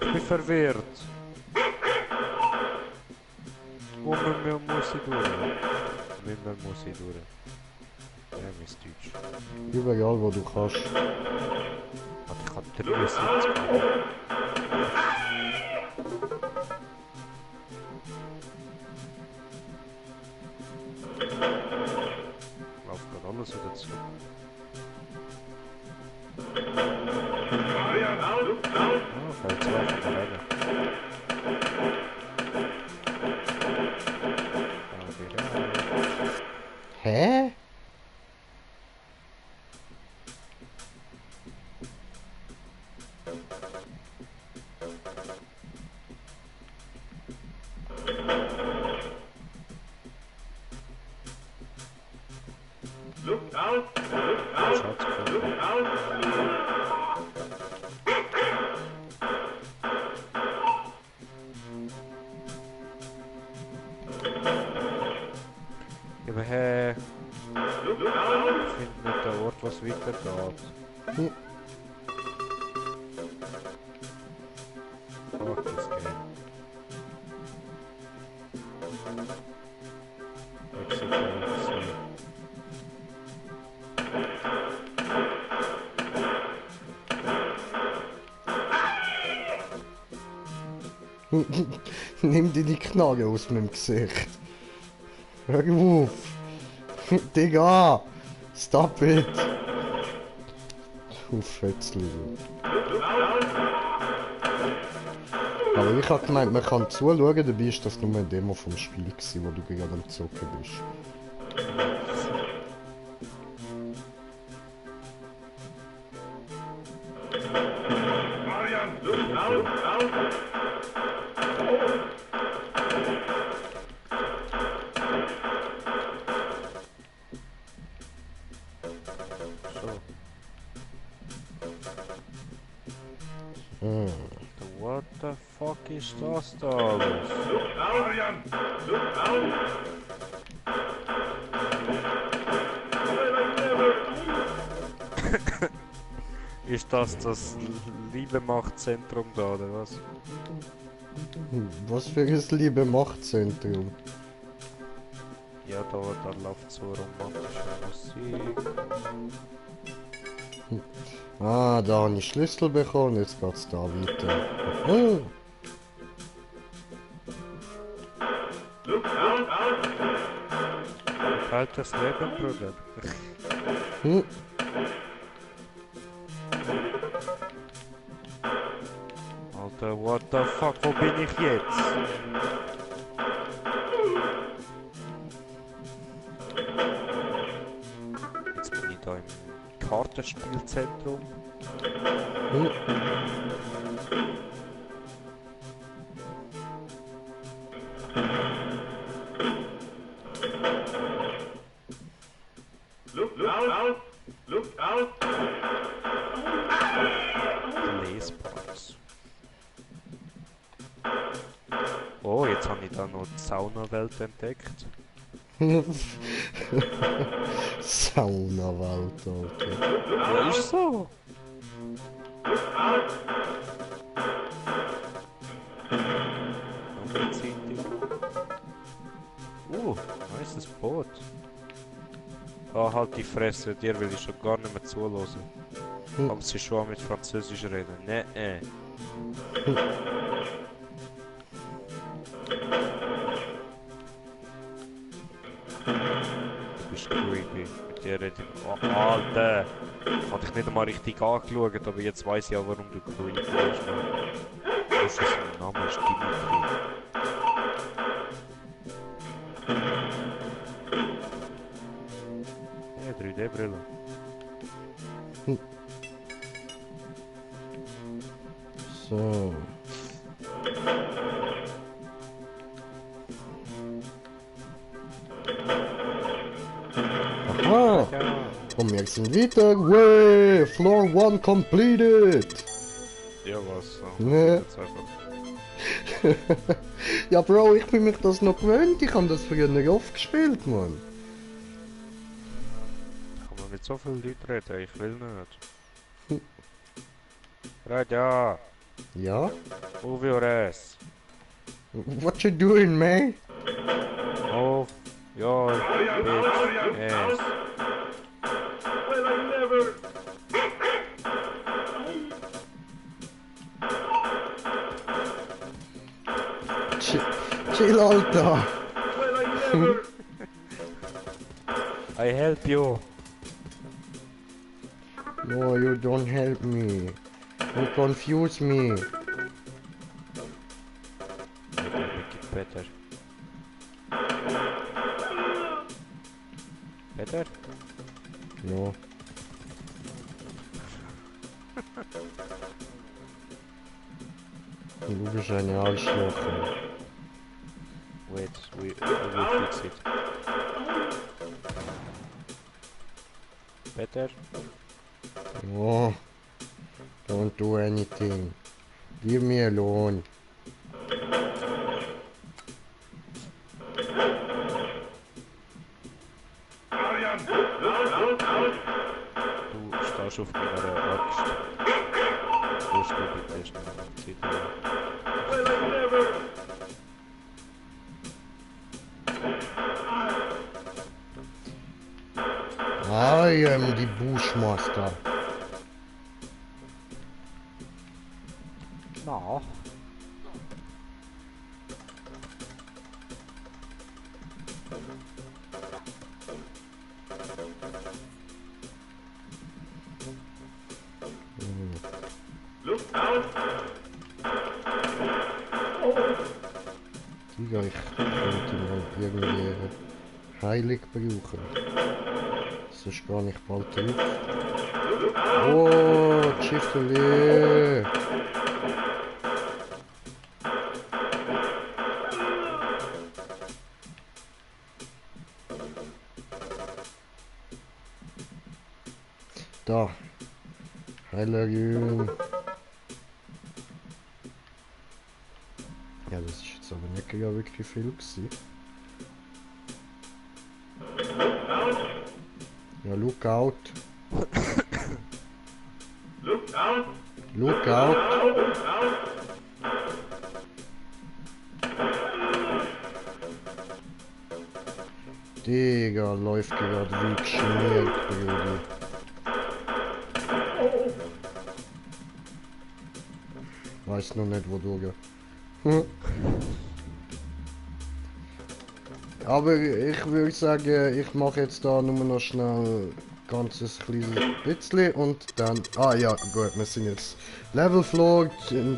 Ich bin verwirrt. Wo muss ich durch? Wie muss ich durch? Ja, mein Deutsch. Überall wo du kannst. Warte, ich kann 73 machen. Lauf gerade alles wieder zurück. Oh, fällt zwei von der Reihe. Hä? Aber hey, ich finde nicht der Ort, was weitergeht. Hm. Fuck das Game. Exit Exit. Nimm dir die Knarre aus meinem Gesicht. Hör auf! Digga! Stop it! Fetzli. Aber ich hab gemeint, man kann zuschauen, dabei ist das nur ein Demo vom Spiel gewesen, wo du gerade am Zocken bist. What the fuck ist das da alles? Ist das Liebe-Macht-Zentrum da, oder was? Was für ein liebe Machtzentrum. Ja, da läuft so romantische Musik. Ah, da habe ich Schlüssel bekommen, jetzt geht's da weiter. Oh. Halt das Leben, Bruder. Hm. Alter, what the fuck, wo bin ich jetzt? Jetzt bin ich da im Kartenspielzentrum. Hm. Lesbox. Oh, jetzt habe ich da noch die Saunawelt entdeckt. Saunawelt, Alter. Ja, ist so. Nice Boot. Ah, halt die Fresse, dir will ich schon gar nicht mehr zuhören. Haben sie schon mit Französisch reden? Nee, Du bist creepy. Mit dir reden. Oh, Alter! Hatte ich nicht einmal richtig angeschaut, aber jetzt weiss ich ja, warum du creepy bist. Das ist ein Name, ist Dimitri. Ja, 3D-Brille. So. Aha! Und wir sind weiter. Way! Floor 1 completed! Ja, was? So. Nee. Jetzt einfach. Ja, Bro, ich bin mich das noch gewöhnt. Ich habe das früher oft gespielt, Mann. Kann man mit so vielen Leuten reden? Ich will nicht. Red ja! Ja? Move your ass! What you doing, man? Move your bitch ass! Well, I never... Chill, Alter. Well, I never... I help you! No, you don't help me. You confuse me. Make it better. Better? No. Du bist ein Arschloch. Wait, we will fix it. Better? No. Don't do anything. Leave me alone. Du stehst auf meiner Axt. Gehst du bitte schnell auf die Seite? Well, I never... I am the Bushmaster. No. Look out! Digga, ich könnte mal irgendwie heilig brauchen. Sonst gar nicht bald drauf. Oh, Schiffeli! Da. Heilerjüng. Ja, das ist jetzt aber nicht ja wirklich viel gewesen. Ja, look out. Look out! Look out. Digga, läuft gerade wie geschmiert, Brudi. Weiß noch nicht, wo du gehst. Aber ich würde sagen, ich mache jetzt da nur noch schnell ganzes kleines bisschen und dann... Ah ja, gut, wir sind jetzt Level Floor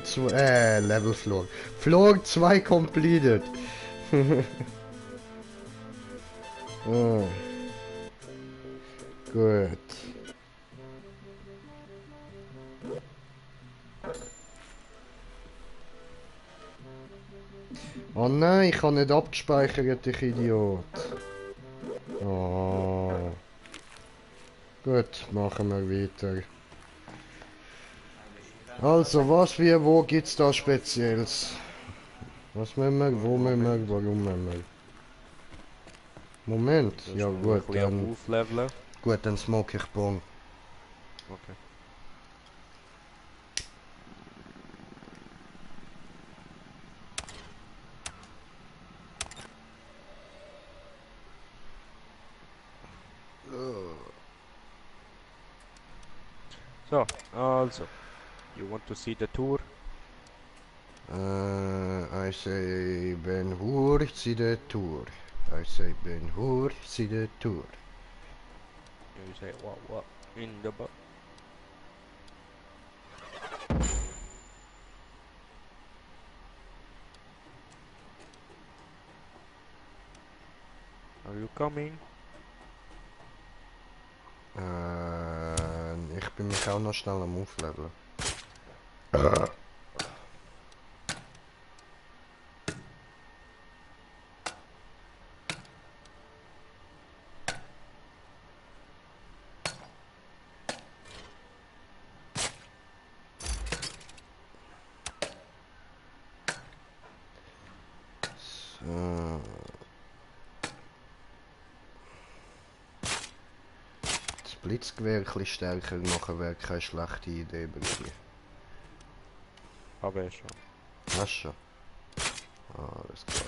zu... Level Floor. Floor 2 completed. Oh. Gut. Oh nein, ich kann nicht abgespeichert, ich Idiot. Oh. Gut, machen wir weiter. Also, was, wie, wo gibt's da Spezielles? Was müssen wir, wo müssen wir, warum müssen wir? Moment, ja gut, dann... Aufleveln. Gut, dann smoke ich Bon. Okay. So, also, you want to see the tour? I say Ben Hur, see the tour. I say Ben Hur, see the tour. You say what in the book? Are you coming? Ich bin mich auch noch schnell am Aufleveln. Blitzgewehr ein bisschen stärker machen wäre keine schlechte Idee bei dir. Aber schon. Hast du schon? Ah, alles klar.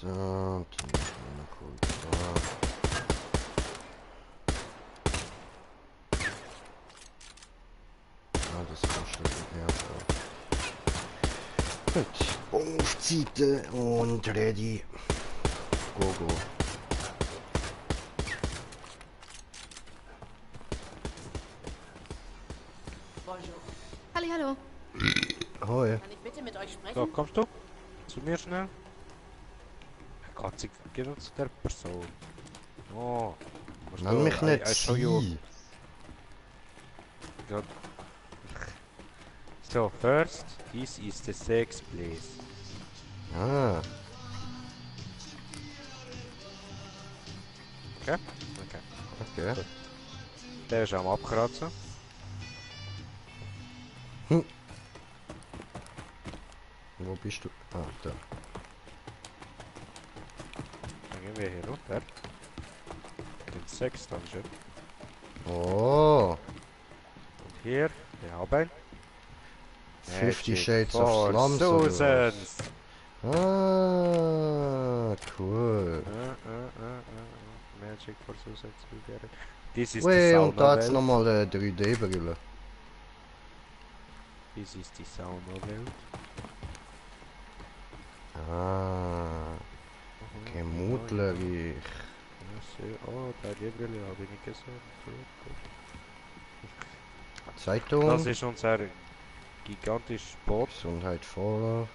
So, dann mal kurz da. Ah, das kostet ein Herz. Gut, auf die Seite und ready. Go, go. Hallo. Hoi. Kann ich bitte mit euch sprechen? So, kommst du? Zu mir schnell. Gott, sie geht uns zu der Person. Oh. Nenn mich nicht I show you. sie. God. So, first, this is the sex place. Ah, Okay? Okay. okay. Gut. Der ist am Abkratzen. Wo bist du? Ah, da. Dann gehen wir hier runter. Den Sex Dungeon. Oh, Und hier, wir haben 50 Magic Shades of for Slums oder was? Susans. Ah, cool. Magic for Susans, we get it. This is Wait, die und da hat's Saunawelt. nochmal eine 3D-Brille. This is die Saunawelt. Ah, gemütlich. Oh, da die Brille habe ich nicht gesehen. Zeitung. Das ist unser gigantisches Boot. Gesundheit voller.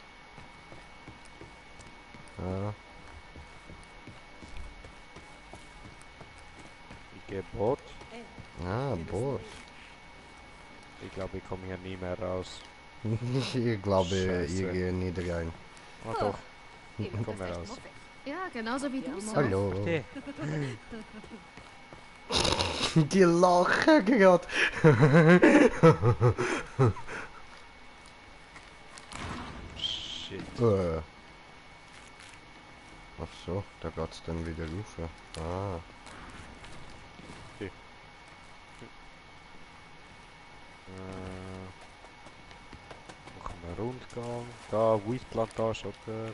Ja. Ich gehe Boot. Ah, Boot. Ich glaube, ich komme hier nie mehr raus. Ich glaube, Scheiße. ich gehe nicht rein. Ah doch, ich komme raus. Ja, genauso wie du. So. Hallo. Okay. Die lachen gerade. Shit. Ach so, da geht's dann wieder rauf. Ah. Okay. Machen wir Rundgang. Da, Weedplantage, oder?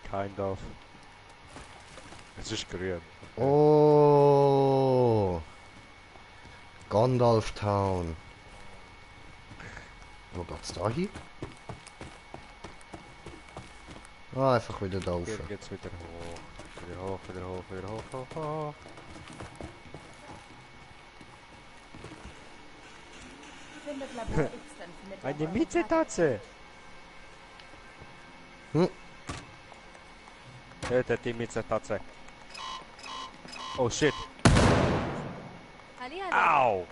Kind of. Es ist grün. Oh. Gandalf Town. Wo geht's da hin? Ah, einfach wieder da rauf. Hier geht's wieder hoch. Wieder hoch, wieder hoch, wieder hoch, hoch, hoch. Findet Labor X, dann findet Eine auch Mietetatze! Hm. Tötet die Mietetatze. Oh shit. Hallihallo. Au!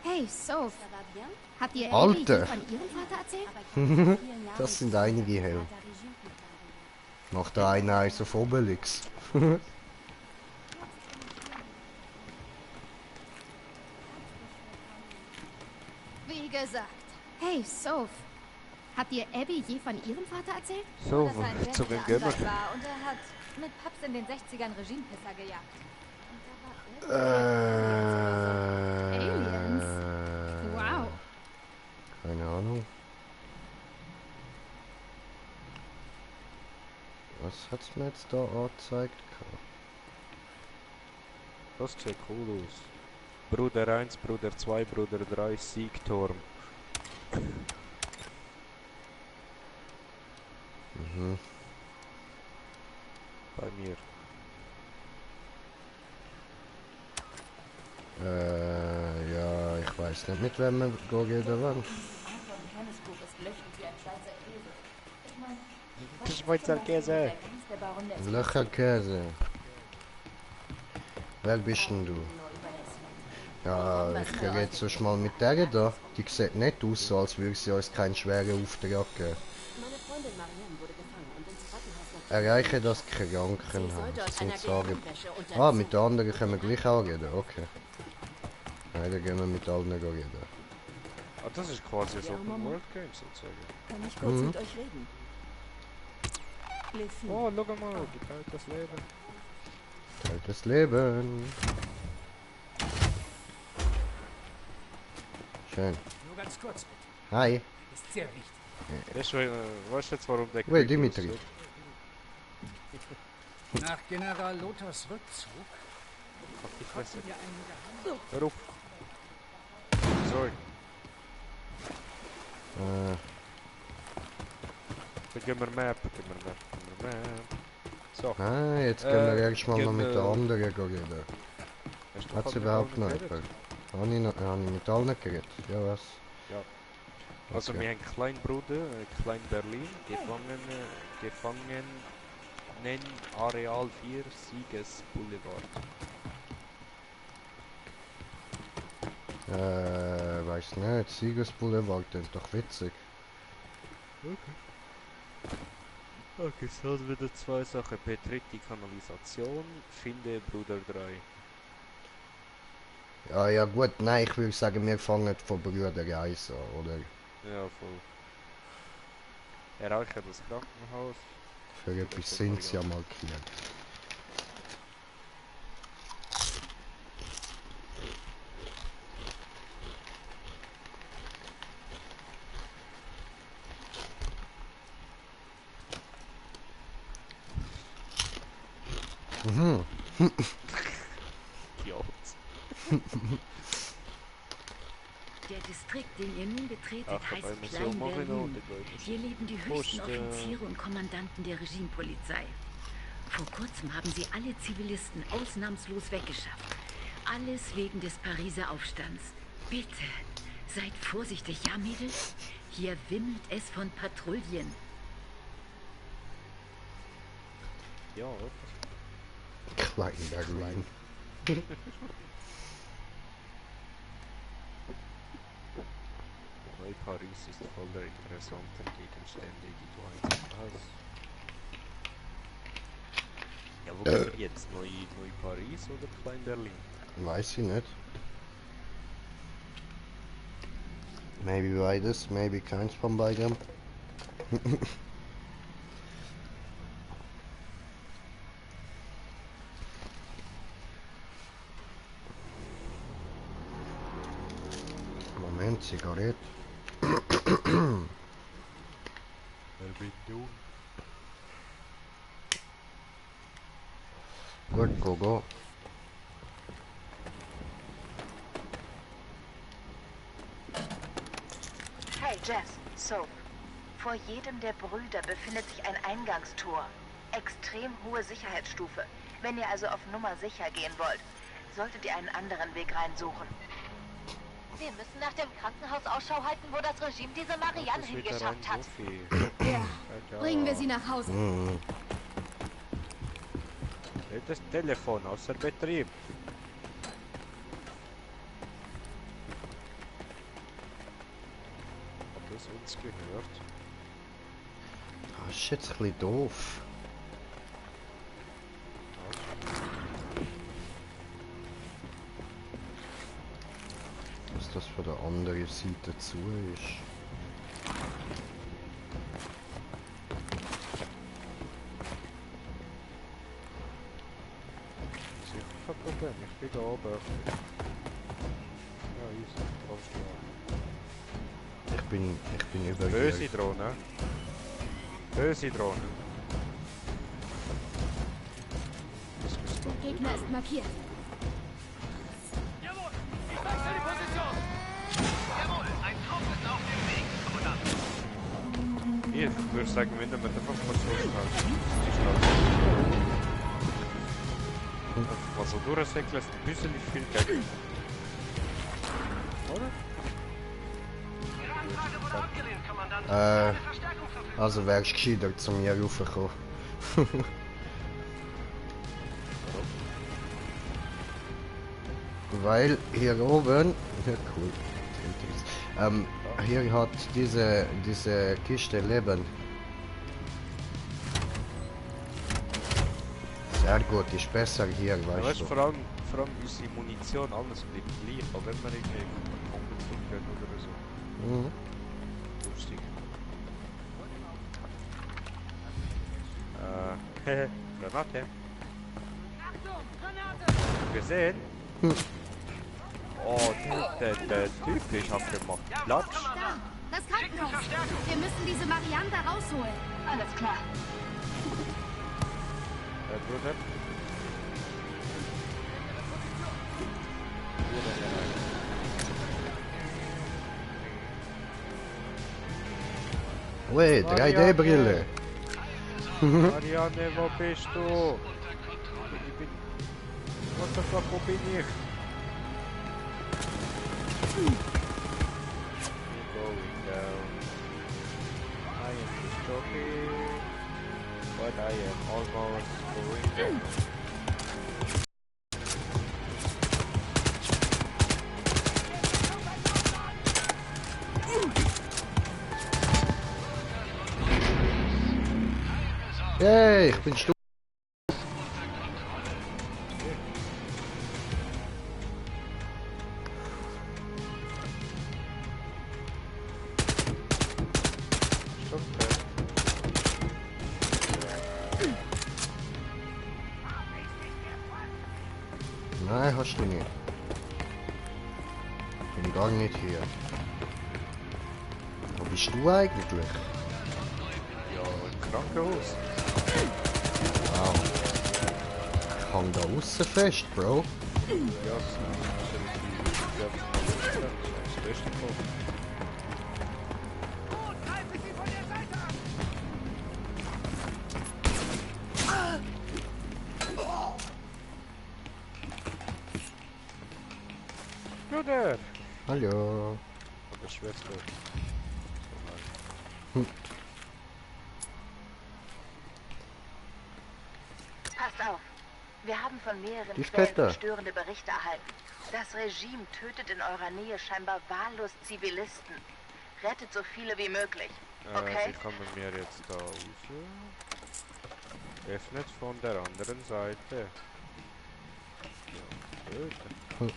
Hey, Soph. Habt ihr Alter. Ellie von ihrem Vater erzählt? Das sind einige Helden. Noch der eine Eis auf Obelix. Wie gesagt. Hey, Soph. Habt ihr Abby je von ihrem Vater erzählt? So, Dass er ein sehr zu wem guter gehen wir? Anwalt war und er hat mit Paps in den 60ern Regimepisser gejagt. Und da war Aliens? Wow. Keine Ahnung. Was hat's mir jetzt da angezeigt? Das sieht cool aus. Bruder 1, Bruder 2, Bruder 3, Siegturm. Mhm. Bei mir. Ja, ich weiß nicht, mit wem wir gehen wollen. Kennnesbuch ist löchrig wie ein Schweizer Käse. Ich meine, Das Schweizer Käse. der Grenz der Baroness Löcherkäse. Wer bist denn du? nur überlässt. Ja, ich rede sonst mal mit der da. Die sieht nicht aus, so als würde sie uns keinen schweren Auftrag geben. Meine Freundin Marianne wurde gefangen und ins Krankenhaus nach Erreiche das Krankenhaus. Das sind Sorgen. Ah, mit den anderen können wir gleich auch reden, okay. Nein, dann gehen wir mit allen reden. Ah, das ist quasi so ein World Game sozusagen. Kann ich kurz mit euch reden? Oh, schau mal, die teilt das Leben. Teilt das Leben. Schön. Nur ganz kurz bitte. Hi. Ist sehr wichtig. Weißt du jetzt, warum der Ui, Dimitri. Nach General Lothars Rückzug Ich weiß nicht. wir einen Geheim... Hör auf. Sorry. Dann gehen wir Map. So. Ah, jetzt gehen wir erstmal noch mit den anderen reden. Hat es überhaupt noch jemand? Habe ich mit allen geredet? Ja, was? Ja. Also wir haben Kleinbruder, Klein Berlin, Gefangenen, Areal 4, Sieges Boulevard. Weiß nicht, Sieges Boulevard klingt doch witzig. Okay, so wieder zwei Sachen. Betritt die Kanalisation, finde Bruder 3. Ja gut, nein, ich würde sagen, wir fangen von Brüder 1 an, oder? Ja, voll. Erreiche das Krankenhaus. Für etwas sind sie ja markiert. Mhm. Ja. Der Distrikt, den ihr nun betretet, heißt Klein Berlin. Hier leben die höchsten Offiziere und Kommandanten der Regimepolizei. Vor kurzem haben sie alle Zivilisten ausnahmslos weggeschafft. Alles wegen des Pariser Aufstands. Bitte, seid vorsichtig, ja, Mädels? Hier wimmelt es von Patrouillen. Ja, Klein Berlin. Neu-Paris ist voller interessanter Gegenstände, die du einzeln hast. Ja, wo gehen wir jetzt? Neu-Paris oder Klein-Berlin? Weiß ich nicht. Maybe beides, maybe keins von beidem. Moment, Zigarette. Verbindung. Gut, go. Hey, Jess, Soap. Vor jedem der Brüder befindet sich ein Eingangstor. Extrem hohe Sicherheitsstufe. Wenn ihr also auf Nummer sicher gehen wollt, solltet ihr einen anderen Weg reinsuchen. Wir müssen nach dem Krankenhaus Ausschau halten, wo das Regime diese Marianne hingeschafft hat. Ja. Bringen wir sie nach Hause. Das Telefon außer Betrieb. Hat das uns gehört? Das ist jetzt ein bisschen doof. Was das von der anderen Seite zu ist. Sicher kein Problem, ich bin da oben. Ja, easy, alles klar. Ich bin über Böse Drohne. Böse Drohne. Der Gegner ist markiert. Jawohl, ich wechsle die Position. Jawohl, ein Trupp ist auf dem Weg, Kommandant. Ich würde sagen, wenn wir einfach mal so schnell. Mal so durchsäckeln, ist ein bisschen viel Geld. Oder? Ihre Anfrage wurde abgelehnt, Kommandant. Verstärkung verfügbar. Also wärst du gescheiter zu mir raufgekommen. weil hier oben, ja cool, hier hat diese Kiste Leben. Sehr gut, ist besser hier, Ja, weißt weißt, du. vor allem unsere Munition, alles bleibt gleich, auch wenn wir irgendwie Bomben zurückgehen oder so. Mhm. Lustig. Hehe, Granate. Gesehen? Hm. Oh, der Typ ist abgemacht. Platsch. Da, das Krankenhaus. Wir müssen diese Marianne da rausholen. Alles klar. Bruder. Ui, 3D-Brille. Marianne, wo bist du? Ich bin... What the fuck, wo bin ich? I'm going down. I am just joking. But I am almost going down. Hey, ich bin stumm. Nein, hast du nicht. Ich bin gar nicht hier. Wo bist du eigentlich? Ja, im Krankenhaus. Wow. Ich hang da aussen fest, Bro. Ja, das Beste Fall. Bruder! Hallo. Oder Schwester. Passt auf. Wir haben von mehreren Die Quellen Später. verstörende Berichte erhalten. Das Regime tötet in eurer Nähe scheinbar wahllos Zivilisten. Rettet so viele wie möglich. Okay? Wie kann man mir jetzt da raus? Öffnet von der anderen Seite. Ja, blöd. Warte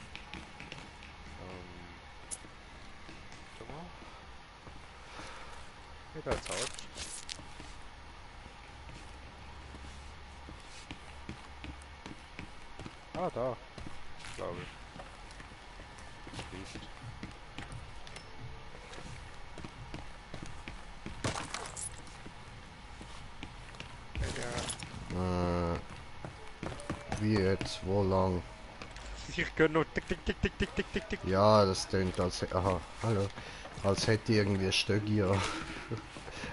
mal. Ja, da ist auch. Ah, da. Glaube ich. Licht. Wie jetzt? Wo lang? Ich kann nur tick, tick, tick, tick, tick, tick, tick, tick. Ja, das klingt als... Aha, hallo. Als hätte ich irgendwie ein Stück hier.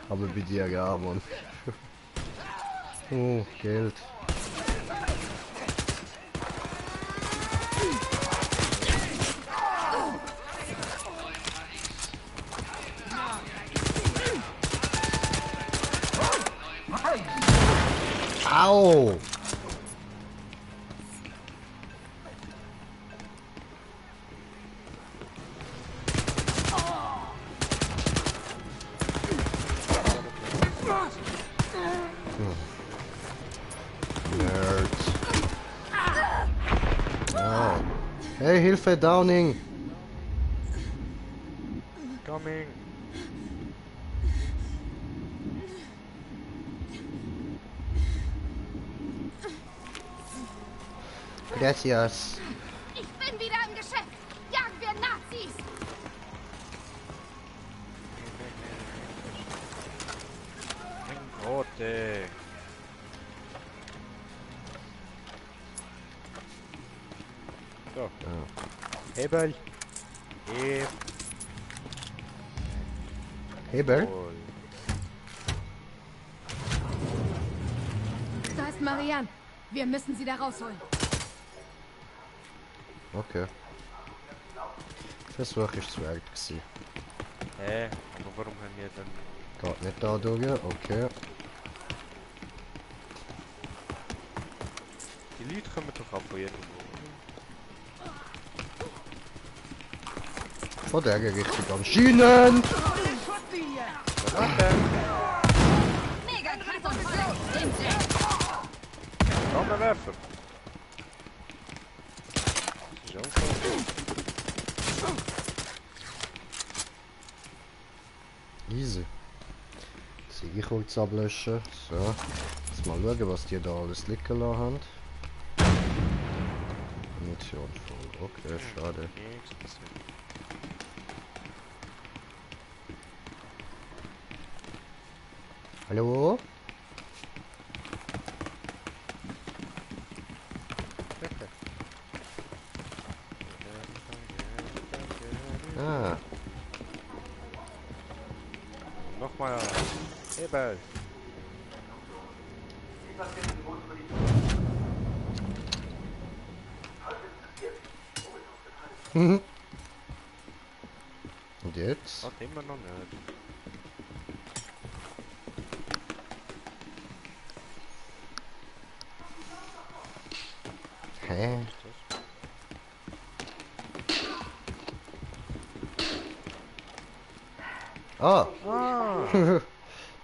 Aber bei dir ja, Mann. Oh, Geld. Au! Nerds. Oh. Hey, Hilfe, Downing! Coming. Gracias. Ich bin wieder im Geschäft. Jagen wir Nazis. Mein Gott, ey. So. Hebel. Hebel? Da ist Marianne. Wir müssen sie da rausholen. Okay. Versuch ist zu alt gewesen. Hä? Aber warum haben wir dann... Geht nicht da durch, okay. Die Leute kommen doch ab von irgendwo. Von der Richtung anscheinend. Flammenwerfer. Ist auch so. Easy. Ich kurz ablöschen. So. Jetzt mal schauen, was die da alles liegen lassen haben. Munition voll. Okay, schade. Hallo? Ah. Nochmal. Ebel. Und jetzt? Hat immer noch nicht. Hä? Ah!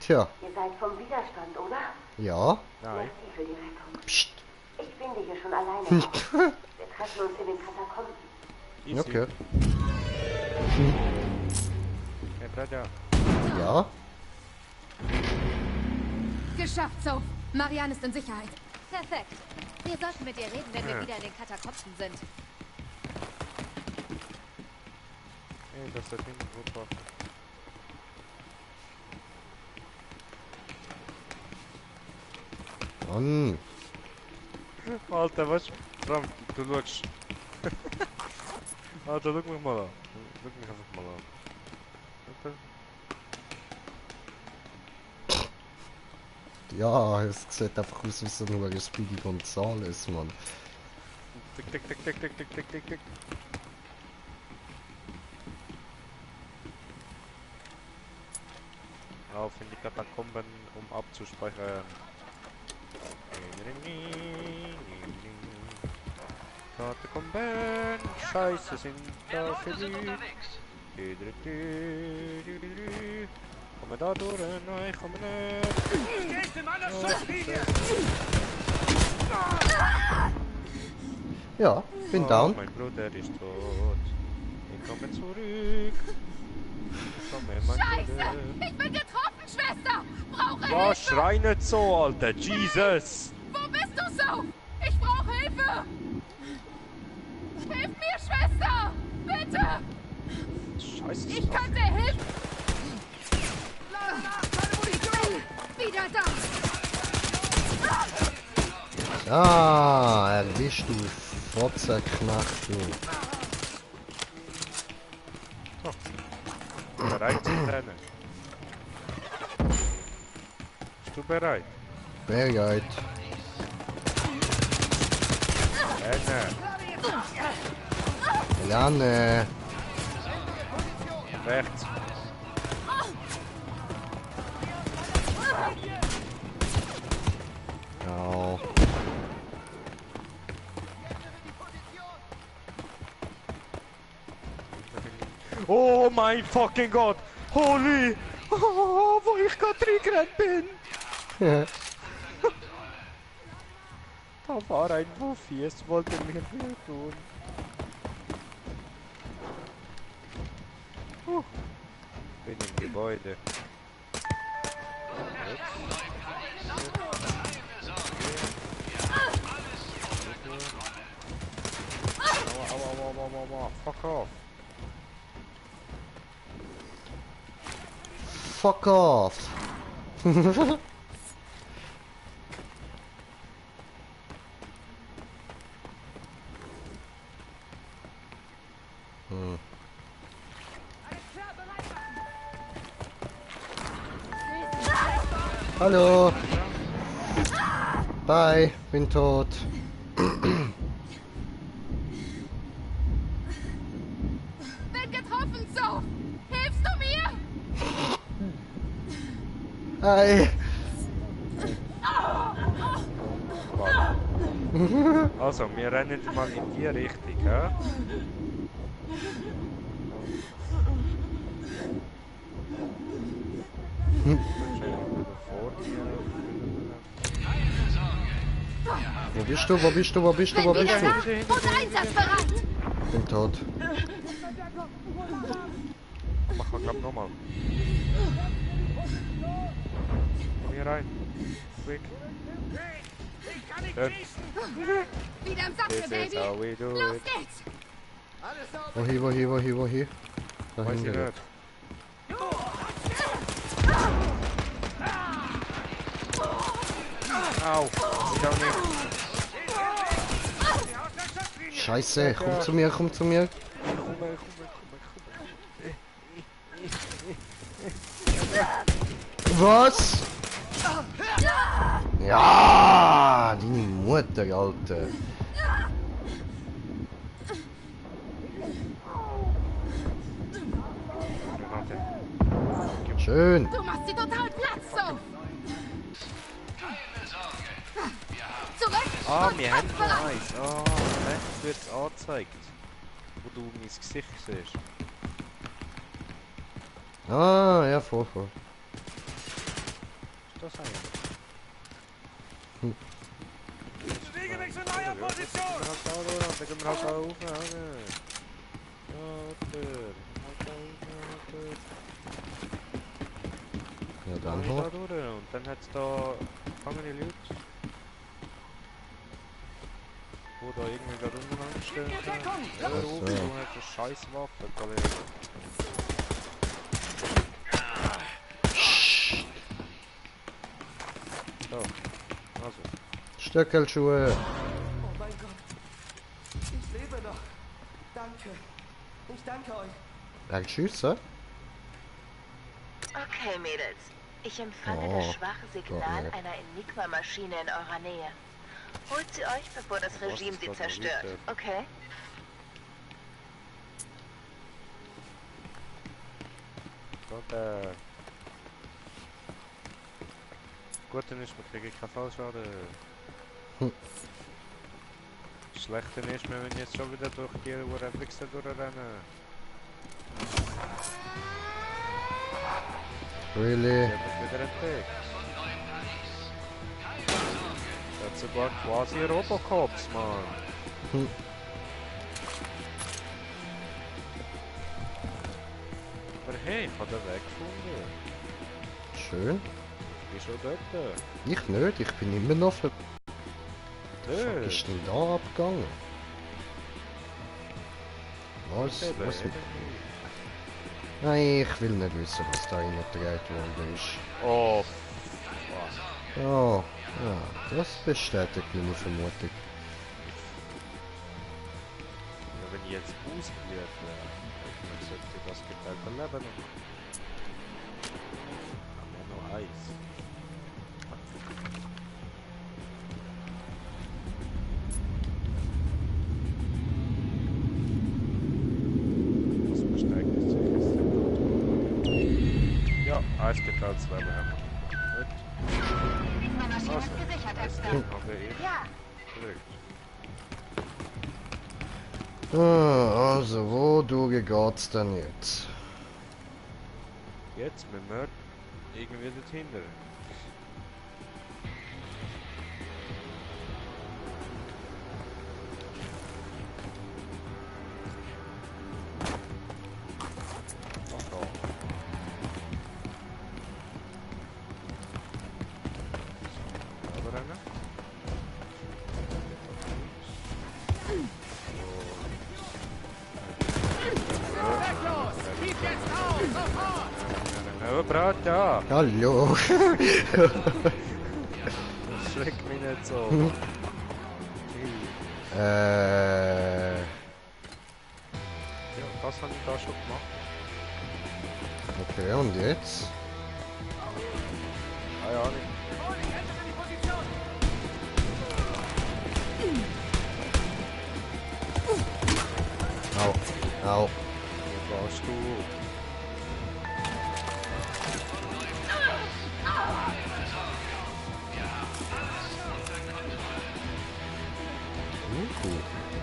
Tja. Ihr seid vom Widerstand, oder? Ja. Nein. Merci für die Rettung. Psst. Ich finde hier schon alleine raus. Wir treffen uns in den Katakomben. Easy. Okay. Hey, Bruder. Ja. Geschafft, Soph. Marianne ist in Sicherheit. Perfekt. Wir sollten mit ihr reden, wenn wir wieder in den Katakomben sind. Hey, das hat Ding gut gemacht. Mann. Alter, was? Bram, du schaust. Alter, schau mich mal an. Schau mich einfach mal an. Alter. Ja, es sieht einfach aus wie so ein Speedy Gonzales, Mann. Tick, tick, tick, tick, tick, tick, tick, tick, tick. Auf in die Katakomben, um abzuspeichern. Katakomben, Scheiße sind da verliebt. Kommen da durch, nein, kommen nicht. Stehst in meiner Schusslinie! Ja, bin down. Mein Bruder ist tot. Ich komme zurück. Ich komme, mein Scheiße! Bruder. Ich bin getroffen, Schwester! Brauche Ja, Hilfe! schrei nicht so, Alter. Jesus! Wo bist du, Soph? Ich brauche Hilfe! Hilf mir, Schwester! Bitte! Scheiße. Ich könnte helfen! Wieder da! Ah, erwischt du Fotzerknacht, du. Bereit zu rennen. Bist du bereit? Bereit. Rennen. Janne. Rechts. Ja. Oh mein fucking Gott! Holy! Oh, wo ich gerade reingerannt bin! Da war ein Wuffi, es wollte mir weh tun. Bin im Gebäude. Aua, fuck off. Fuck off. Hallo. Bye, bin tot. Bin getroffen, Soph! Hilfst du mir? Hi. Also, wir rennen mal in die Richtung, hä? Wo bist du? Wo bist du? Wo bist du? Wo Bin bist wieder du? da und einsatzbereit. Bin tot. Mach mal, glaub nochmal. Komm hier rein. Quick. Schön. Wieder im Sattel, This is Baby. how we do Los it. geht's. Wohin, wohin, wohin, wohin? Da Weiß ich hinten. nicht. Au. Ich auch nicht. Scheiße, komm zu mir, komm zu mir. Was? Ja, deine Mutter, Alter. Schön. Du machst sie total platt, so. Zurück Ah, und wir haben noch kampfbereit. eins. Ah, rechts wird es angezeigt. Wo du mein Gesicht siehst. Ah, ja, voll. Ist das eigentlich? Bewege mich zu neuer Position! Da gehen wir halt auch rauf. Ja, Dann dann da hoch. durch. Und dann hat es da gefangene Leute. Wo da irgendwie gerade umeinander stehen. Hör auf, so. du hast eine scheiß Waffe, Kollege. So, also. Stöckelschuhe. Oh mein Gott. Ich lebe noch. Danke. Ich danke euch. Schüsse? Okay, Mädels. Ich empfange Oh, das schwache Signal Gott, einer Enigma-Maschine in eurer Nähe. Holt sie euch, bevor das Was Regime ist sie das zerstört. Lied, Okay? Gott, Gut, dann ist, wir kriegen keinen Fallschaden. Das Schlechte ist, wir müssen jetzt schon wieder durch die Wichser durchrennen. Really? Ich hab mich wieder entdeckt. Das hat sogar quasi Robocops, Mann. Aber hey, ich habe den Weg gefunden. Schön. Ich bin schon dort. Ich nicht, ich bin immer noch für... Was Dort. ist denn da abgegangen? Was? Eben, Was? eben. Nein, ich will nicht wissen, was da reingetragen worden ist. Oh. Oh, ja, das bestätigt meine Vermutung. Ja, wenn ich jetzt ausgeführt wäre, dann sollte ich das geteilte Leben noch. Haben wir noch eins. Das bestärkt ist sicher. Ja, eins geteiltes Leben haben wir. Gut. Enigma-Maschine Also, ist gesichert, jetzt Esther. haben wir eben Ja. gedrückt. Also, wo geht's denn jetzt? Jetzt müssen wir irgendwie dahinter. Brat, ja! Hallo! Schreck mich nicht so! Ja, Ja, das habe ich da schon gemacht. okay, und jetzt? Keine Ahnung. Au, au. Wo warst du?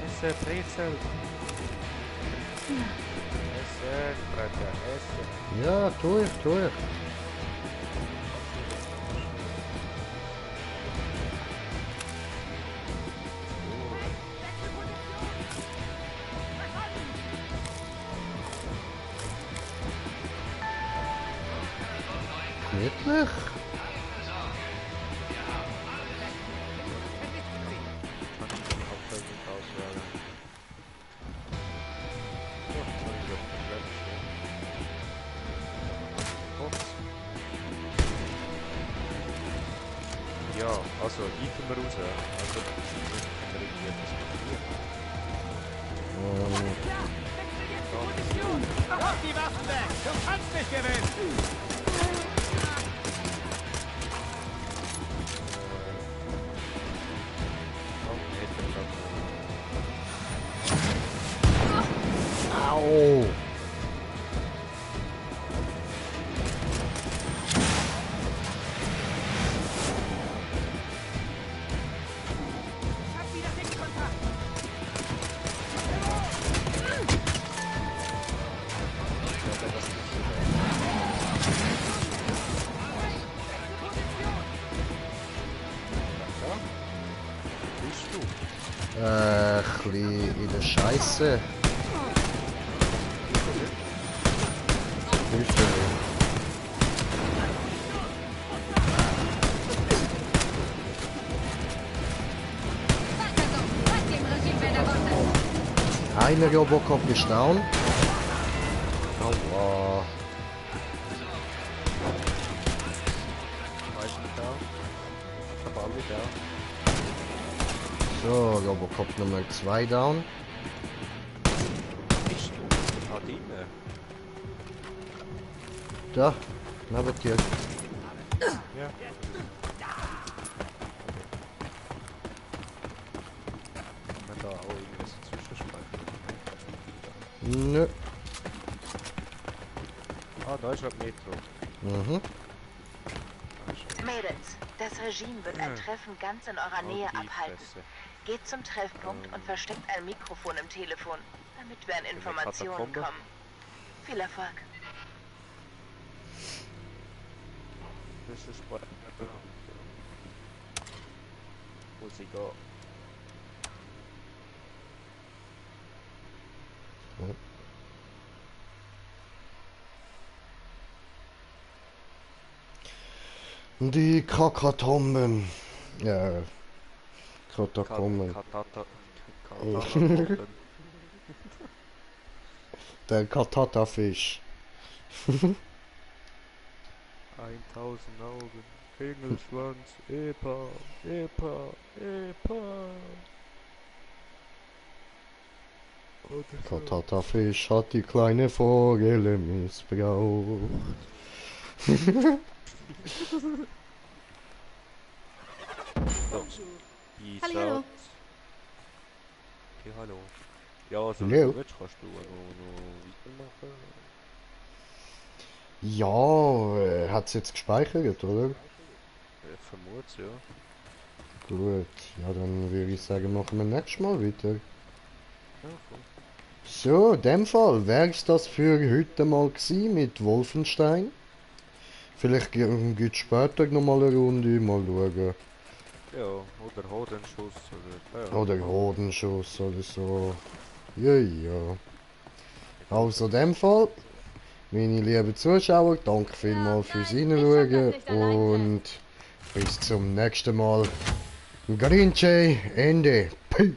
Esse, Brezel. Esse, Brezel, esse. Ja, tu ich. gemütlich. Ja, also liefern wir raus. Also, können wir irgendwie etwas probieren. Mach die Waffen weg! Du kannst nicht gewinnen! Au! Ein bisschen in der Scheiße. Hilfe mir. Einer Robocop ist down. Aua. Aber alle da. So, Robocop Nummer 2 down. Bist du? Adine. Da, neben dir. Ja. Haben wir da auch irgendwas zwischenspeichern? Nö. Ah, da ist ein Metro. Mhm. Mädels, das Regime wird ein Treffen ganz in eurer Nähe abhalten. Geht zum Treffpunkt und versteckt ein Mikrofon im Telefon, damit wir an Informationen kommen. Viel Erfolg. Das ist spannend. Wo sie geht. Die Kakatomben. Ja. Katakomben. Der Katatafisch. 1000 Augen, Engelschwanz, Epa, Epa, Epa. Katatafisch hat die kleine Vogel missbraucht. Hallo. Okay, hallo. Ja, also Hallo. wenn du willst, kannst du noch weitermachen. Ja, hat's jetzt gespeichert, oder? Vermut's, ja. Gut, ja dann würde ich sagen, machen wir nächstes Mal weiter. Ja, cool. So, in dem Fall wär's das für heute mal gewesen mit Wolfenstein. Vielleicht gibt es später nochmal eine Runde, mal schauen. Ja, oder Hodenschuss oder... Ja. Oder Rodenschuss oder so. Ja, ja. Also in dem Fall, meine lieben Zuschauer, danke vielmals fürs Reinschauen und bis zum nächsten Mal. Grinche, Ende. Peace.